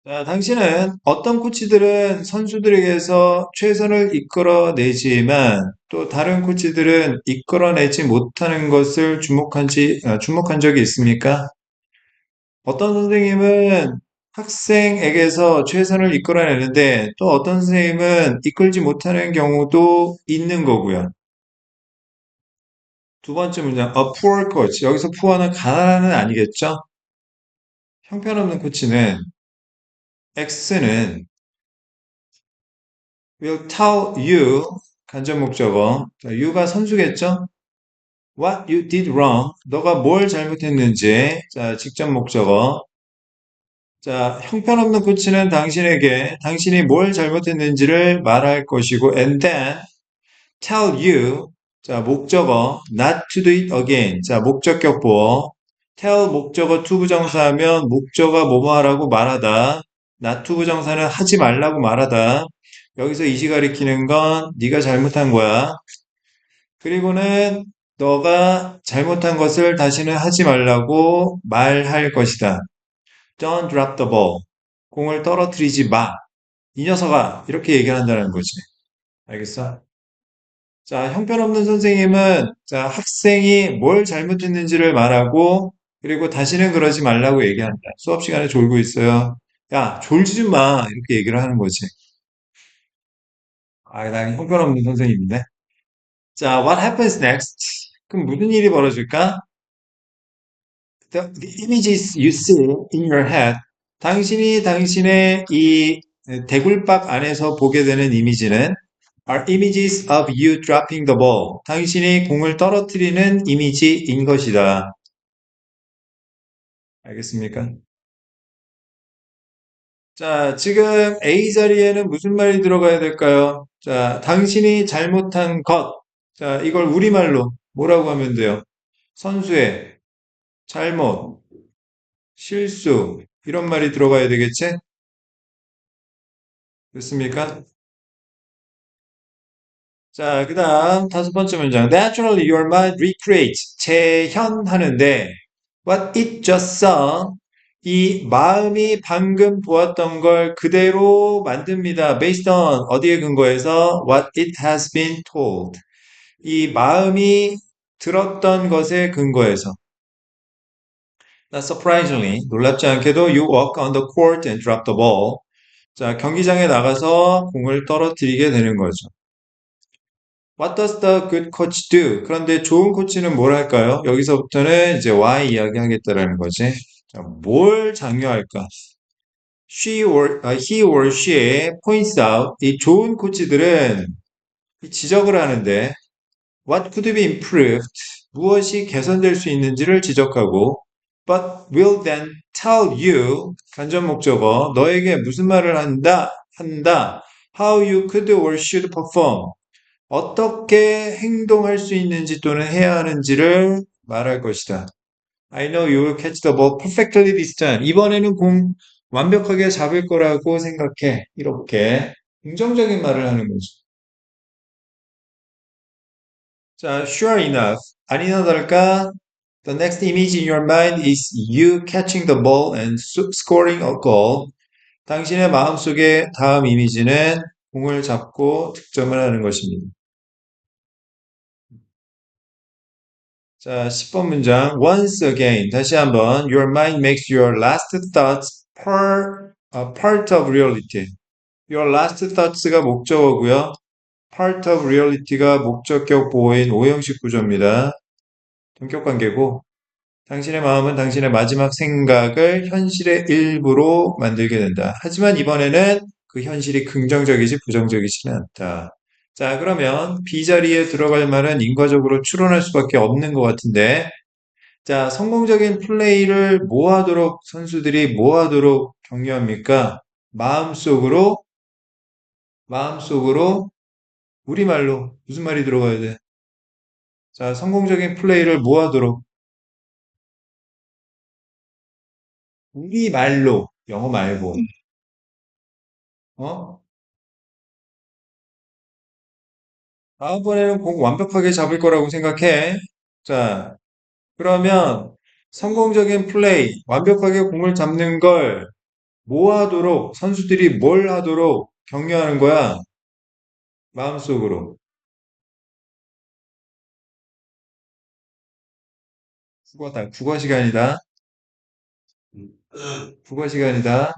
자, 당신은 어떤 코치들은 선수들에게서 최선을 이끌어내지만 또 다른 코치들은 이끌어내지 못하는 것을 주목한 적이 있습니까? 어떤 선생님은 학생에게서 최선을 이끌어내는데 또 어떤 선생님은 이끌지 못하는 경우도 있는 거고요. 두 번째 문장, a poor coach. 여기서 poor는 가난한은 아니겠죠? 형편없는 코치는 X는 will tell you 간접 목적어. 자, you가 선수겠죠? What you did wrong. 너가 뭘 잘못했는지. 자, 직접 목적어. 자, 형편없는 코치는 당신에게 당신이 뭘 잘못했는지를 말할 것이고, and then tell you. 자, 목적어 not to do it again. 자, 목적격 보어. tell 목적어 to 부정사하면 목적어 뭐뭐 하라고 말하다. not to 부정사는 하지 말라고 말하다. 여기서 이시 가리키는 건 네가 잘못한 거야. 그리고는 너가 잘못한 것을 다시는 하지 말라고 말할 것이다. Don't drop the ball. 공을 떨어뜨리지 마. 이 녀석아. 이렇게 얘기를 한다는 거지. 알겠어? 자, 형편없는 선생님은 자, 학생이 뭘 잘못했는지를 말하고 그리고 다시는 그러지 말라고 얘기한다. 수업 시간에 졸고 있어요. 야, 졸지 좀 마. 이렇게 얘기를 하는 거지. 아, 난 형편없는 선생님인데. 자, what happens next? 그럼 무슨 일이 벌어질까? The images you see in your head. 당신이 당신의 이 대굴박 안에서 보게 되는 이미지는 are images of you dropping the ball. 당신이 공을 떨어뜨리는 이미지인 것이다. 알겠습니까? 자, 지금 A 자리에는 무슨 말이 들어가야 될까요? 자, 당신이 잘못한 것. 자, 이걸 우리말로 뭐라고 하면 돼요? 선수의 잘못, 실수, 이런 말이 들어가야 되겠지? 됐습니까? 자, 그 다음 다섯 번째 문장. Naturally, your mind recreates. 재현하는데 what it just saw. 이 마음이 방금 보았던 걸 그대로 만듭니다. Based on 어디에 근거해서 what it has been told. 이 마음이 들었던 것에 근거해서. Not surprisingly, 놀랍지 않게도 you walk on the court and drop the ball. 자, 경기장에 나가서 공을 떨어뜨리게 되는 거죠. What does the good coach do? 그런데 좋은 코치는 뭘 할까요? 여기서부터는 이제 why 이야기하겠다라는 거지. 자, 뭘 장려할까? he or she points out. 이 좋은 코치들은 이 지적을 하는데 what could be improved? 무엇이 개선될 수 있는지를 지적하고 but will then tell you 간접 목적어 너에게 무슨 말을 한다 how you could or should perform 어떻게 행동할 수 있는지 또는 해야 하는지를 말할 것이다. I know you will catch the ball perfectly this time. 이번에는 공 완벽하게 잡을 거라고 생각해. 이렇게 긍정적인 말을 하는 거죠. 자, sure enough. 아니나 다를까? The next image in your mind is you catching the ball and scoring a goal. 당신의 마음속의 다음 이미지는 공을 잡고 득점을 하는 것입니다. 자, 10번 문장. Once again. 다시 한번. Your mind makes your last thoughts part of reality. Your last thoughts가 목적어고요. Part of reality가 목적격 보호인 오형식 구조입니다. 동격 관계고 당신의 마음은 당신의 마지막 생각을 현실의 일부로 만들게 된다. 하지만 이번에는 그 현실이 긍정적이지 부정적이지는 않다. 자, 그러면 B 자리에 들어갈 말은 인과적으로 추론할 수밖에 없는 것 같은데 자, 성공적인 플레이를 뭐 하도록 선수들이 뭐 하도록 격려합니까? 마음속으로 우리말로 무슨 말이 들어가야 돼? 자, 성공적인 플레이를 뭐 하도록 우리말로 영어 말고 어? 다음번에는 공 완벽하게 잡을 거라고 생각해. 자, 그러면 성공적인 플레이, 완벽하게 공을 잡는 걸 뭐 하도록 선수들이 뭘 하도록 격려하는 거야? 마음속으로. 국어 시간이다. 국어 시간이다.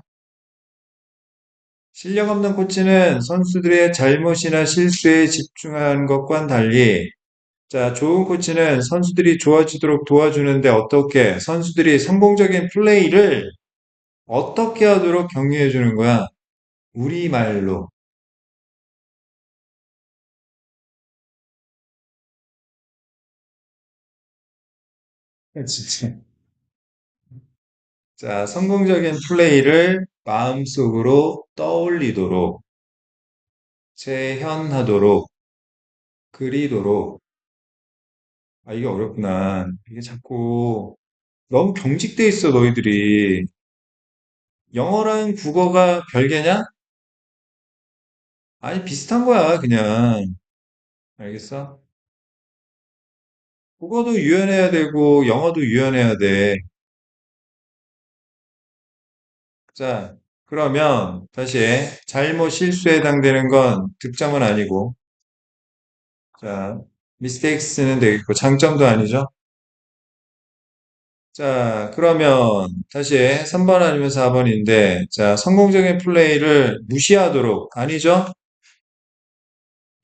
실력 없는 코치는 선수들의 잘못이나 실수에 집중하는 것과는 달리, 자, 좋은 코치는 선수들이 좋아지도록 도와주는데 어떻게, 선수들이 성공적인 플레이를 어떻게 하도록 격려해 주는 거야? 우리말로. 진짜. 자, 성공적인 플레이를 마음속으로 떠올리도록, 재현하도록, 그리도록, 아, 이게 어렵구나. 이게 자꾸 너무 경직돼 있어, 너희들이. 영어랑 국어가 별개냐? 아니, 비슷한 거야, 그냥. 알겠어? 국어도 유연해야 되고, 영어도 유연해야 돼. 자, 그러면 다시 잘못 실수에 해당되는 건 득점은 아니고, 자, mistakes는 되겠고, 장점도 아니죠? 자, 그러면 다시 3번 아니면 4번인데, 자, 성공적인 플레이를 무시하도록, 아니죠?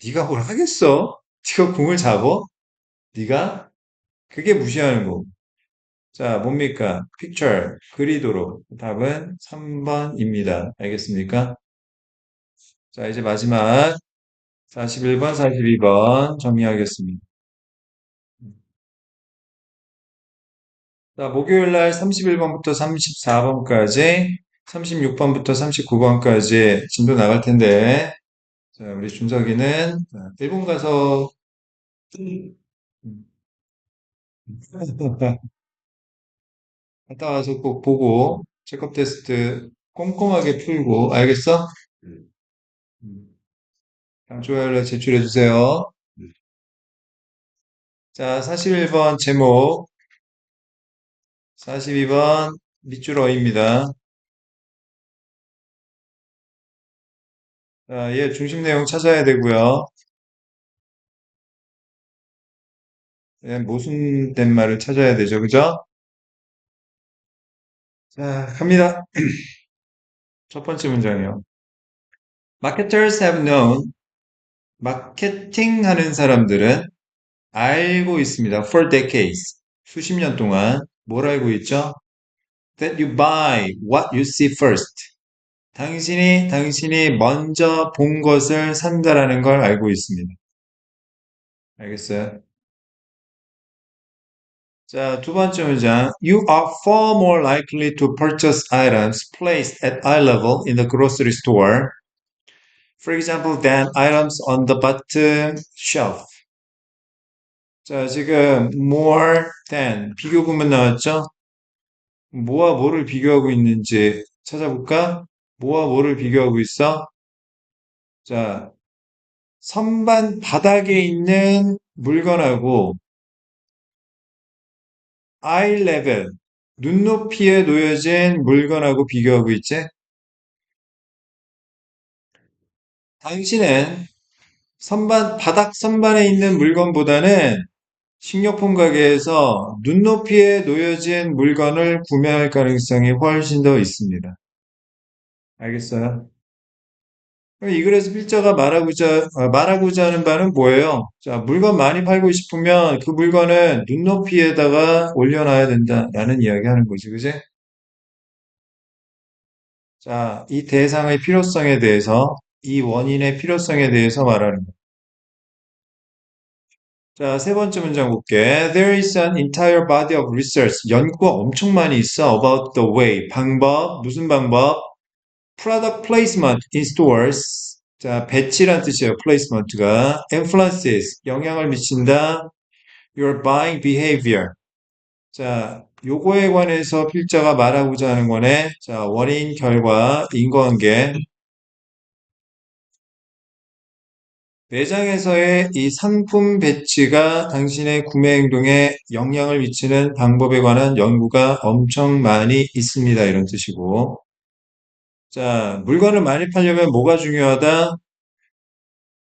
네가 뭘 하겠어? 네가 공을 잡어? 네가? 그게 무시하는 거. 자, 뭡니까? picture, 그리도록. 답은 3번입니다. 알겠습니까? 자, 이제 마지막 41번, 42번 정리하겠습니다. 자, 목요일 날 31번부터 34번까지, 36번부터 39번까지 진도 나갈 텐데, 자, 우리 준석이는 자, 일본 가서 갔다 와서 꼭 보고 체크업 테스트 꼼꼼하게 풀고 알겠어? 음. 다음 주 화요일에 제출해 주세요. 자, 41번 제목, 42번 밑줄 어입니다. 자, 얘 중심 내용 찾아야 되고요. 얘 모순된 말을 찾아야 되죠. 그죠? 자, 갑니다. 첫 번째 문장이요. Marketers have known, 마케팅 하는 사람들은 알고 있습니다. For decades. 수십 년 동안 뭘 알고 있죠? That you buy what you see first. 당신이 먼저 본 것을 산다라는 걸 알고 있습니다. 알겠어요? 자, 두 번째 문장. You are far more likely to purchase items placed at eye level in the grocery store, for example, than items on the bottom shelf. 자, 지금 more than 비교 구문 나왔죠? 뭐와 뭐를 비교하고 있는지 찾아볼까? 뭐와 뭐를 비교하고 있어? 자, 선반 바닥에 있는 물건하고 eye level, 눈높이에 놓여진 물건하고 비교하고 있지? 당신은 바닥 선반에 있는 물건보다는 식료품 가게에서 눈높이에 놓여진 물건을 구매할 가능성이 훨씬 더 있습니다. 알겠어요? 이 글에서 필자가 말하고자 하는 바는 뭐예요? 자, 물건 많이 팔고 싶으면 그 물건은 눈높이에다가 올려놔야 된다라는 이야기 하는 거지, 그지? 자, 이 대상의 필요성에 대해서, 이 원인의 필요성에 대해서 말하는 거. 자, 세 번째 문장 볼게. There is an entire body of research. 연구가 엄청 많이 있어. About the way. 방법. 무슨 방법? Product placement in stores. 자, 배치란 뜻이에요. placement가. Influences. 영향을 미친다. Your buying behavior. 자, 요거에 관해서 필자가 말하고자 하는 거네. 자, 원인, 결과, 인과관계. 매장에서의 이 상품 배치가 당신의 구매 행동에 영향을 미치는 방법에 관한 연구가 엄청 많이 있습니다. 이런 뜻이고. 자, 물건을 많이 팔려면 뭐가 중요하다?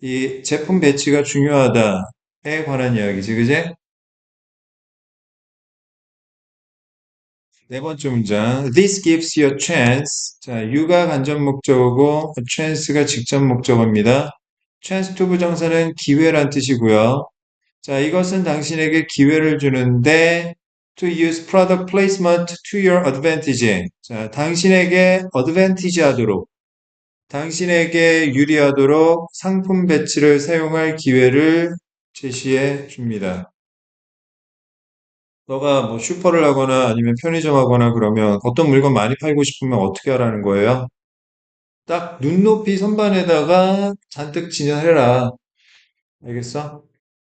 이 제품 배치가 중요하다에 관한 이야기지, 그제? 네 번째 문장. This gives you a chance. 자, you가 간접 목적어고, chance가 직접 목적어입니다. chance to 부정사는 기회란 뜻이고요. 자, 이것은 당신에게 기회를 주는데, to use product placement to your advantage. 자, 당신에게 advantage 하도록, 당신에게 유리하도록 상품 배치를 사용할 기회를 제시해 줍니다. 너가 뭐 슈퍼를 하거나 아니면 편의점 하거나 그러면 어떤 물건 많이 팔고 싶으면 어떻게 하라는 거예요? 딱 눈높이 선반에다가 잔뜩 진열해라. 알겠어?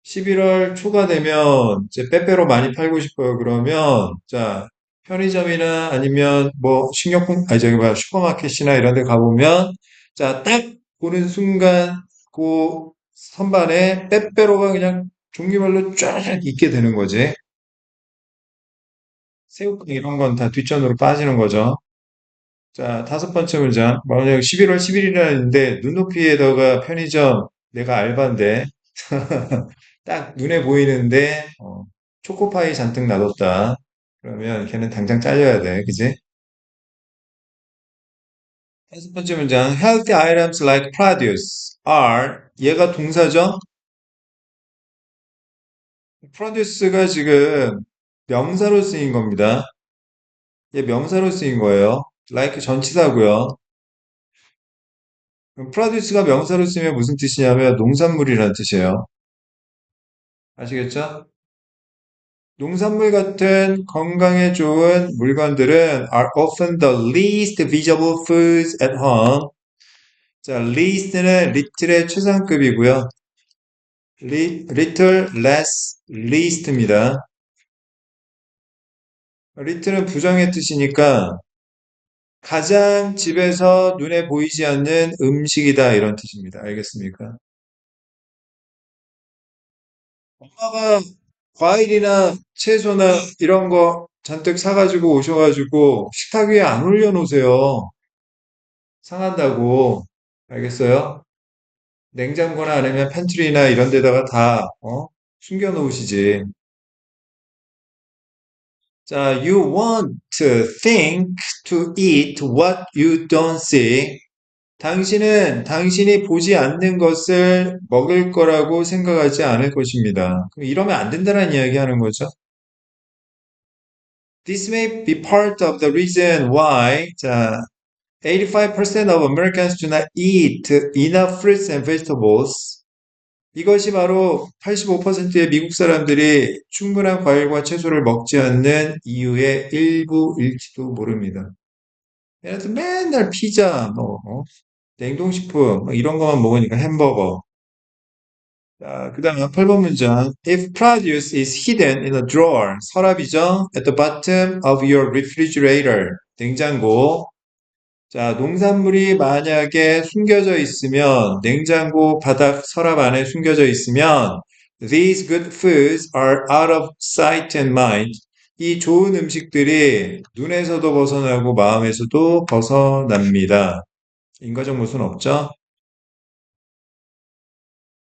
11월 초가 되면 이제 빼빼로 많이 팔고 싶어요. 그러면 자, 편의점이나 아니면 뭐 식료품, 아니 저기 뭐야 슈퍼마켓이나 이런 데 가보면 자, 딱 보는 순간 그 선반에 빼빼로가 그냥 종류별로 쫙 있게 되는 거지. 새우깡 이런 건 다 뒷전으로 빠지는 거죠. 자, 다섯 번째 문장. 만약 11월 11일이라는데 눈높이에다가 편의점 내가 알바인데 딱 눈에 보이는데 초코파이 잔뜩 놔뒀다. 그러면 걔는 당장 잘려야 돼. 그지? 다섯 번째 문장. Healthy items like produce are 얘가 동사죠? produce가 지금 명사로 쓰인 겁니다. 얘 명사로 쓰인 거예요. like 전치사고요. 그럼 produce가 명사로 쓰면 무슨 뜻이냐면 농산물이라는 뜻이에요. 아시겠죠? 농산물 같은 건강에 좋은 물건들은 are often the least visible foods at home. 자, least는 little의 최상급이고요. little, less, least입니다. little는 부정의 뜻이니까 가장 집에서 눈에 보이지 않는 음식이다 이런 뜻입니다. 알겠습니까? 엄마가 과일이나 채소나 이런 거 잔뜩 사가지고 오셔가지고 식탁 위에 안 올려놓으세요. 상한다고. 알겠어요? 냉장고나 아니면 팬트리나 이런 데다가 다, 숨겨놓으시지. 자, you want to think to eat what you don't see. 당신은 당신이 보지 않는 것을 먹을 거라고 생각하지 않을 것입니다. 그럼 이러면 안 된다는 이야기 하는 거죠. This may be part of the reason why, 자, 85% of Americans do not eat enough fruits and vegetables. 이것이 바로 85%의 미국 사람들이 충분한 과일과 채소를 먹지 않는 이유의 일부일지도 모릅니다. 얘네들 맨날 피자, 냉동식품, 이런 것만 먹으니까 햄버거. 자, 그 다음에 8번 문장. If produce is hidden in a drawer, 서랍이죠. At the bottom of your refrigerator, 냉장고. 자, 농산물이 만약에 숨겨져 있으면, 냉장고 바닥 서랍 안에 숨겨져 있으면, these good foods are out of sight and mind. 이 좋은 음식들이 눈에서도 벗어나고 마음에서도 벗어납니다. 인과적 모순 없죠?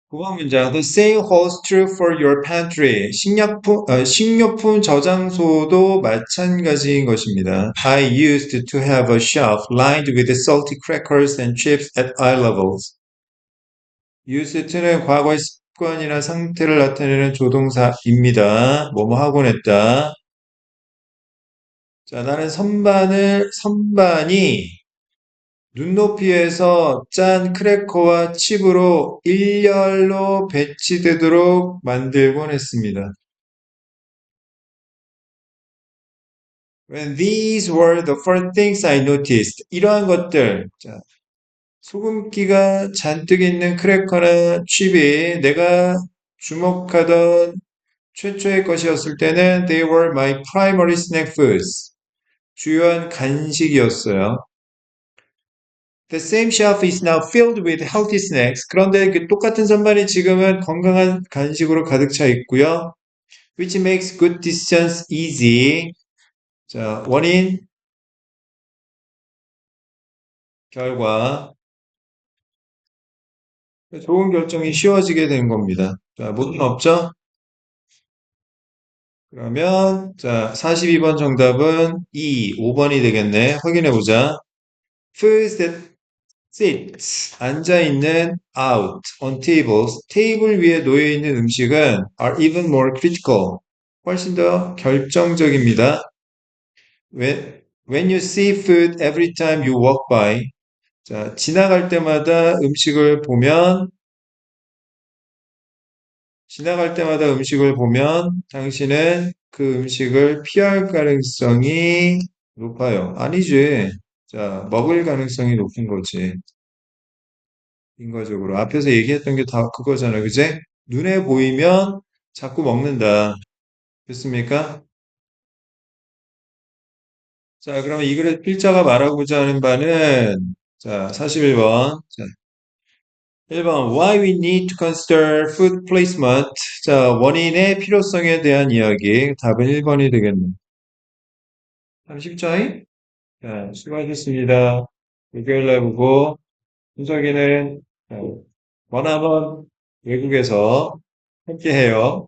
9번 문장. The same holds true for your pantry. 식료품 저장소도 마찬가지인 것입니다. I used to have a shelf lined with salty crackers and chips at eye levels. used는 과거의 습관이나 상태를 나타내는 조동사입니다. 뭐뭐 하곤 했다. 자, 나는 선반이 눈높이에서 짠 크래커와 칩으로 일렬로 배치되도록 만들곤 했습니다. When these were the first things I noticed. 이러한 것들, 자, 소금기가 잔뜩 있는 크래커나 칩이 내가 주목하던 최초의 것이었을 때는 they were my primary snack foods. 주요한 간식이었어요. The same shelf is now filled with healthy snacks. 그런데 그 똑같은 선반이 지금은 건강한 간식으로 가득 차 있고요. Which makes good decisions easy. 자, 원인, 결과. 좋은 결정이 쉬워지게 된 겁니다. 자, 모든 없죠? 그러면, 자, 42번 정답은 5번이 되겠네. 확인해 보자. Foods that sit, 앉아있는 out on tables, 테이블 위에 놓여있는 음식은 are even more critical, 훨씬 더 결정적입니다. When you see food every time you walk by, 자, 지나갈 때마다 음식을 보면 당신은 그 음식을 피할 가능성이 높아요. 아니지. 자, 먹을 가능성이 높은 거지. 인과적으로. 앞에서 얘기했던 게 다 그거잖아. 그제? 눈에 보이면 자꾸 먹는다. 됐습니까? 자, 그러면 이 글의 필자가 말하고자 하는 바는, 자, 41번. 자, 1번. Why we need to consider food placement. 자, 원인의 필요성에 대한 이야기. 답은 1번이 되겠네. 30초이? 자, 수고하셨습니다. 목요일날 보고, 분석이는 원하번 외국에서 함께 해요.